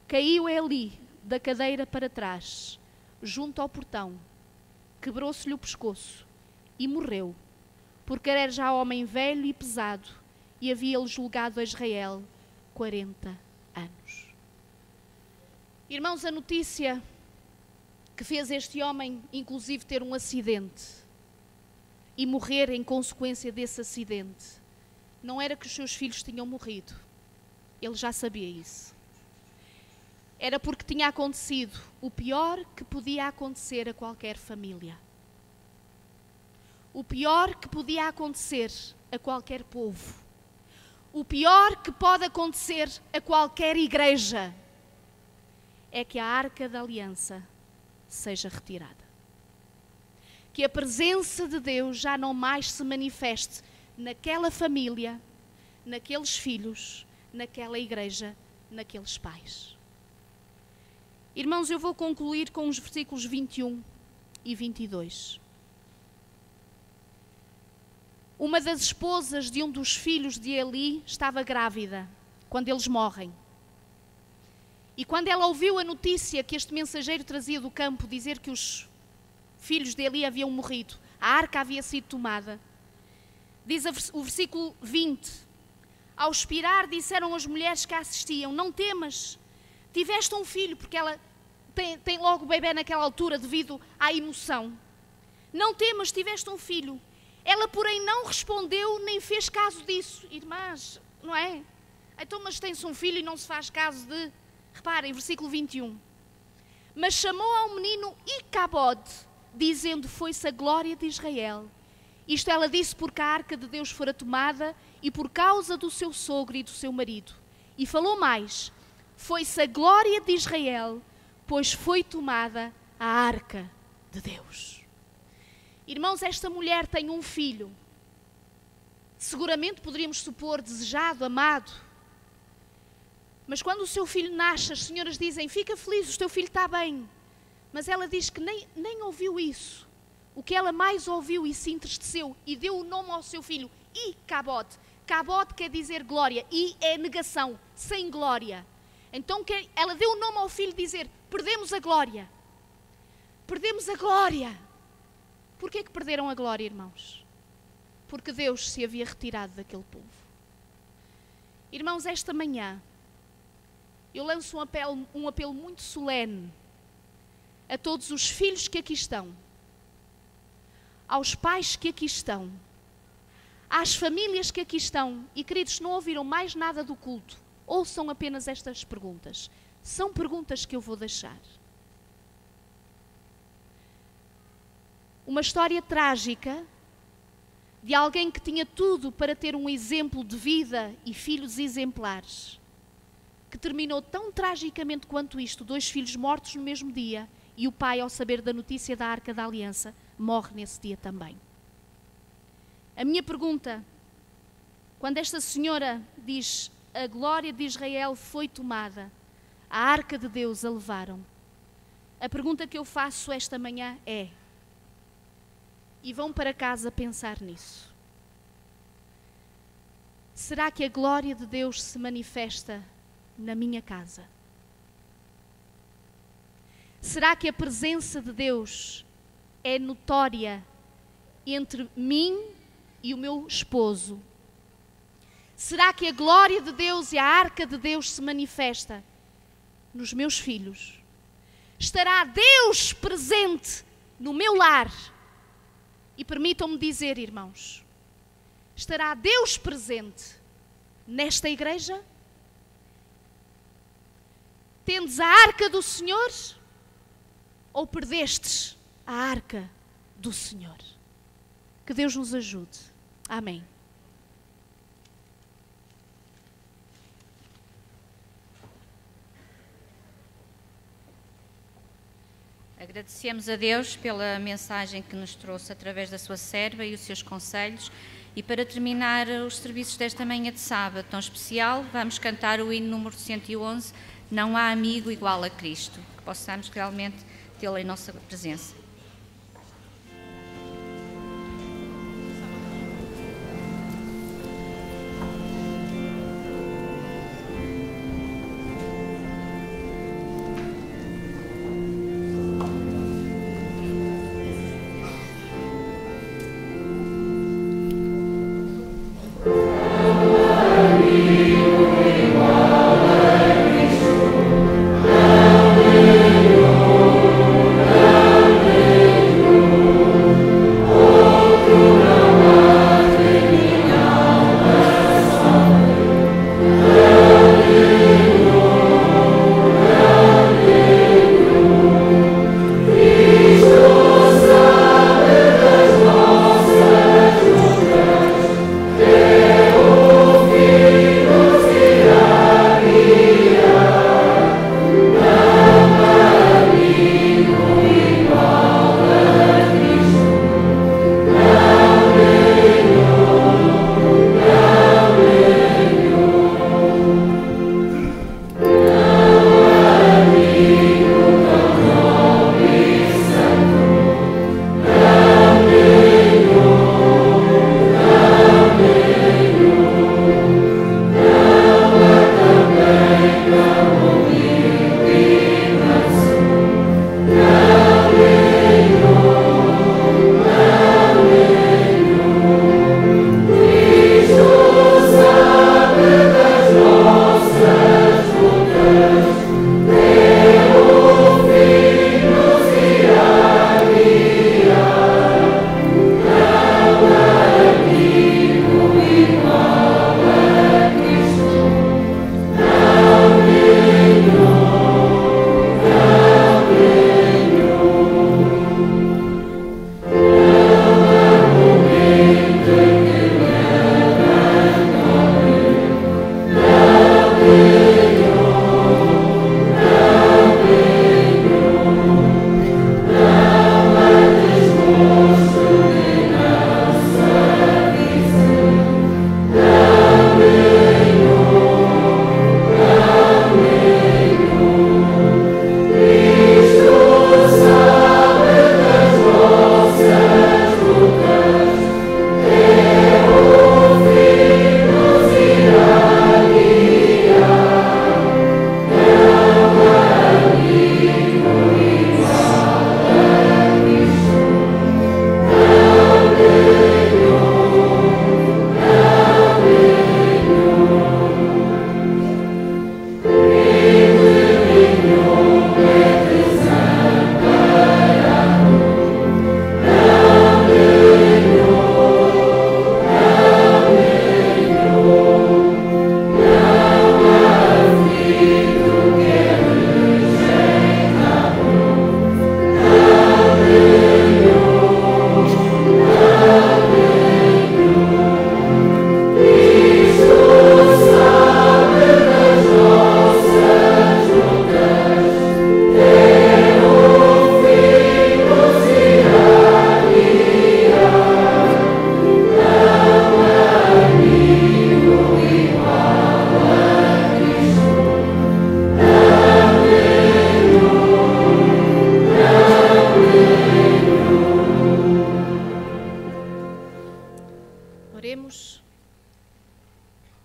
caiu Eli da cadeira para trás, junto ao portão, quebrou-se-lhe o pescoço e morreu, porque era já homem velho e pesado, e havia ele julgado a Israel 40 anos. Irmãos, a notícia que fez este homem, inclusive, ter um acidente e morrer em consequência desse acidente, não era que os seus filhos tinham morrido. Ele já sabia isso. Era porque tinha acontecido o pior que podia acontecer a qualquer família. O pior que podia acontecer a qualquer povo. O pior que pode acontecer a qualquer igreja é que a arca da aliança seja retirada. Que a presença de Deus já não mais se manifeste naquela família, naqueles filhos, naquela igreja, naqueles pais. Irmãos, eu vou concluir com os versículos 21 e 22. Uma das esposas de um dos filhos de Eli estava grávida quando eles morrem. E quando ela ouviu a notícia que este mensageiro trazia do campo dizer que os filhos de Eli haviam morrido, a arca havia sido tomada, diz o versículo 20: ao expirar disseram as mulheres que a assistiam: não temas, tiveste um filho, porque ela tem logo o bebê naquela altura devido à emoção. Não temas, tiveste um filho. Ela, porém, não respondeu nem fez caso disso. Irmãs, não é? Então, mas tem-se um filho e não se faz caso de... Reparem, versículo 21. Mas chamou ao menino Icabode, dizendo: foi-se a glória de Israel. Isto ela disse porque a arca de Deus fora tomada e por causa do seu sogro e do seu marido. E falou mais: foi-se a glória de Israel, pois foi tomada a arca de Deus. Irmãos, esta mulher tem um filho, seguramente poderíamos supor desejado, amado, mas quando o seu filho nasce, as senhoras dizem: fica feliz, o teu filho está bem. Mas ela diz que nem ouviu isso. O que ela mais ouviu e se entristeceu e deu o nome ao seu filho, Icabode. Cabode quer dizer glória, e é negação, sem glória. Então ela deu o nome ao filho, dizer: perdemos a glória. Perdemos a glória. Porquê é que perderam a glória, irmãos? Porque Deus se havia retirado daquele povo. Irmãos, esta manhã eu lanço um apelo muito solene a todos os filhos que aqui estão, aos pais que aqui estão, às famílias que aqui estão. E, queridos, se não ouviram mais nada do culto, ouçam apenas estas perguntas. São perguntas que eu vou deixar. Uma história trágica de alguém que tinha tudo para ter um exemplo de vida e filhos exemplares, que terminou tão tragicamente quanto isto: 2 filhos mortos no mesmo dia, e o pai, ao saber da notícia da Arca da Aliança, morre nesse dia também. A minha pergunta, quando esta senhora diz: a glória de Israel foi tomada, a Arca de Deus a levaram, a pergunta que eu faço esta manhã é: e vão para casa pensar nisso, será que a glória de Deus se manifesta na minha casa? Será que a presença de Deus é notória entre mim e o meu esposo? Será que a glória de Deus e a arca de Deus se manifesta nos meus filhos? Estará Deus presente no meu lar? E permitam-me dizer, irmãos, estará Deus presente nesta igreja? Tendes a arca do Senhor ou perdestes a arca do Senhor? Que Deus nos ajude. Amém. Agradecemos a Deus pela mensagem que nos trouxe através da sua serva e os seus conselhos. E para terminar os serviços desta manhã de sábado tão especial, vamos cantar o hino número 111, Não há amigo igual a Cristo, que possamos realmente tê-lo em nossa presença.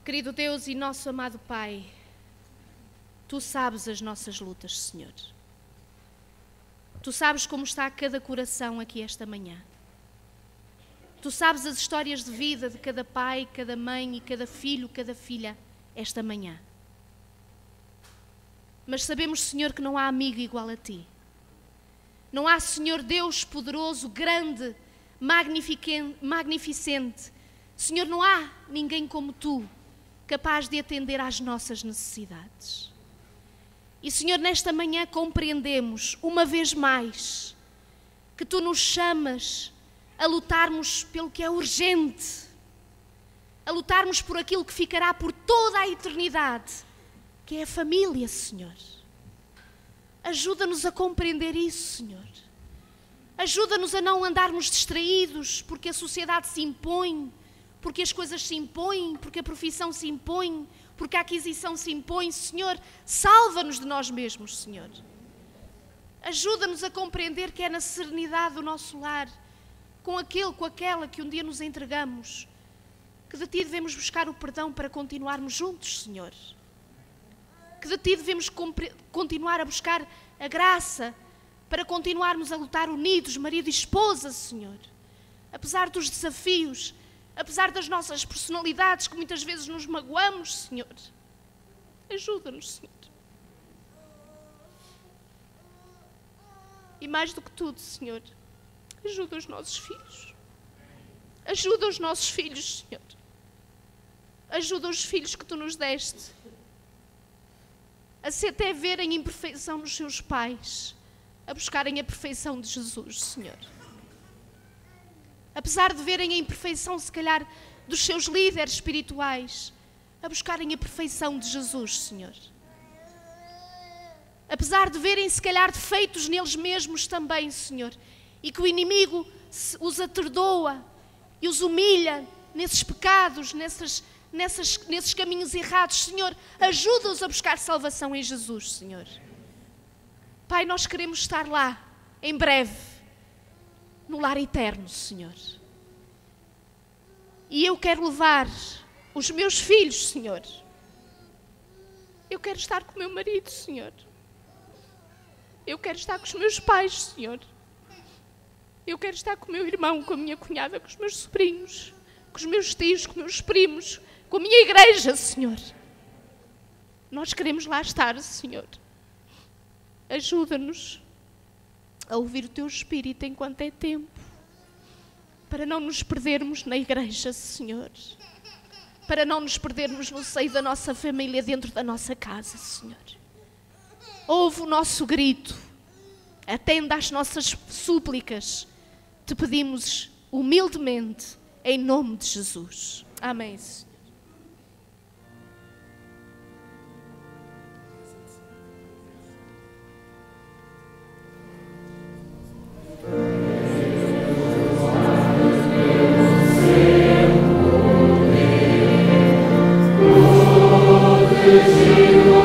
Querido Deus e nosso amado Pai, Tu sabes as nossas lutas, Senhor. Tu sabes como está cada coração aqui esta manhã. Tu sabes as histórias de vida de cada pai, cada mãe e cada filho, cada filha esta manhã. Mas sabemos, Senhor, que não há amigo igual a Ti. Não há, Senhor Deus poderoso, grande, magnificente. Senhor, não há ninguém como Tu capaz de atender às nossas necessidades. E, Senhor, nesta manhã compreendemos, uma vez mais, que Tu nos chamas a lutarmos pelo que é urgente, a lutarmos por aquilo que ficará por toda a eternidade, que é a família, Senhor. Ajuda-nos a compreender isso, Senhor. Ajuda-nos a não andarmos distraídos porque a sociedade se impõe, porque as coisas se impõem, porque a profissão se impõe, porque a aquisição se impõe. Senhor, salva-nos de nós mesmos, Senhor. Ajuda-nos a compreender que é na serenidade do nosso lar, com aquele, com aquela que um dia nos entregamos, que de Ti devemos buscar o perdão para continuarmos juntos, Senhor. Que de Ti devemos continuar a buscar a graça para continuarmos a lutar unidos, marido e esposa, Senhor. Apesar dos desafios, apesar das nossas personalidades, que muitas vezes nos magoamos, Senhor. Ajuda-nos, Senhor. E mais do que tudo, Senhor, ajuda os nossos filhos. Ajuda os nossos filhos, Senhor. Ajuda os filhos que Tu nos deste a se até verem imperfeição nos seus pais, a buscarem a perfeição de Jesus, Senhor. Apesar de verem a imperfeição, se calhar, dos seus líderes espirituais, a buscarem a perfeição de Jesus, Senhor. Apesar de verem, se calhar, defeitos neles mesmos também, Senhor, e que o inimigo os atordoa e os humilha nesses pecados, nesses caminhos errados, Senhor, ajuda-os a buscar salvação em Jesus, Senhor. Pai, nós queremos estar lá, em breve, no lar eterno, Senhor. E eu quero levar os meus filhos, Senhor. Eu quero estar com o meu marido, Senhor. Eu quero estar com os meus pais, Senhor. Eu quero estar com o meu irmão, com a minha cunhada, com os meus sobrinhos, com os meus tios, com os meus primos, com a minha igreja, Senhor. Nós queremos lá estar, Senhor. Ajuda-nos a ouvir o Teu Espírito enquanto é tempo, para não nos perdermos na igreja, Senhor. Para não nos perdermos no seio da nossa família, dentro da nossa casa, Senhor. Ouve o nosso grito, atenda às nossas súplicas. Te pedimos humildemente, em nome de Jesus. Amém, Senhor. Senhor.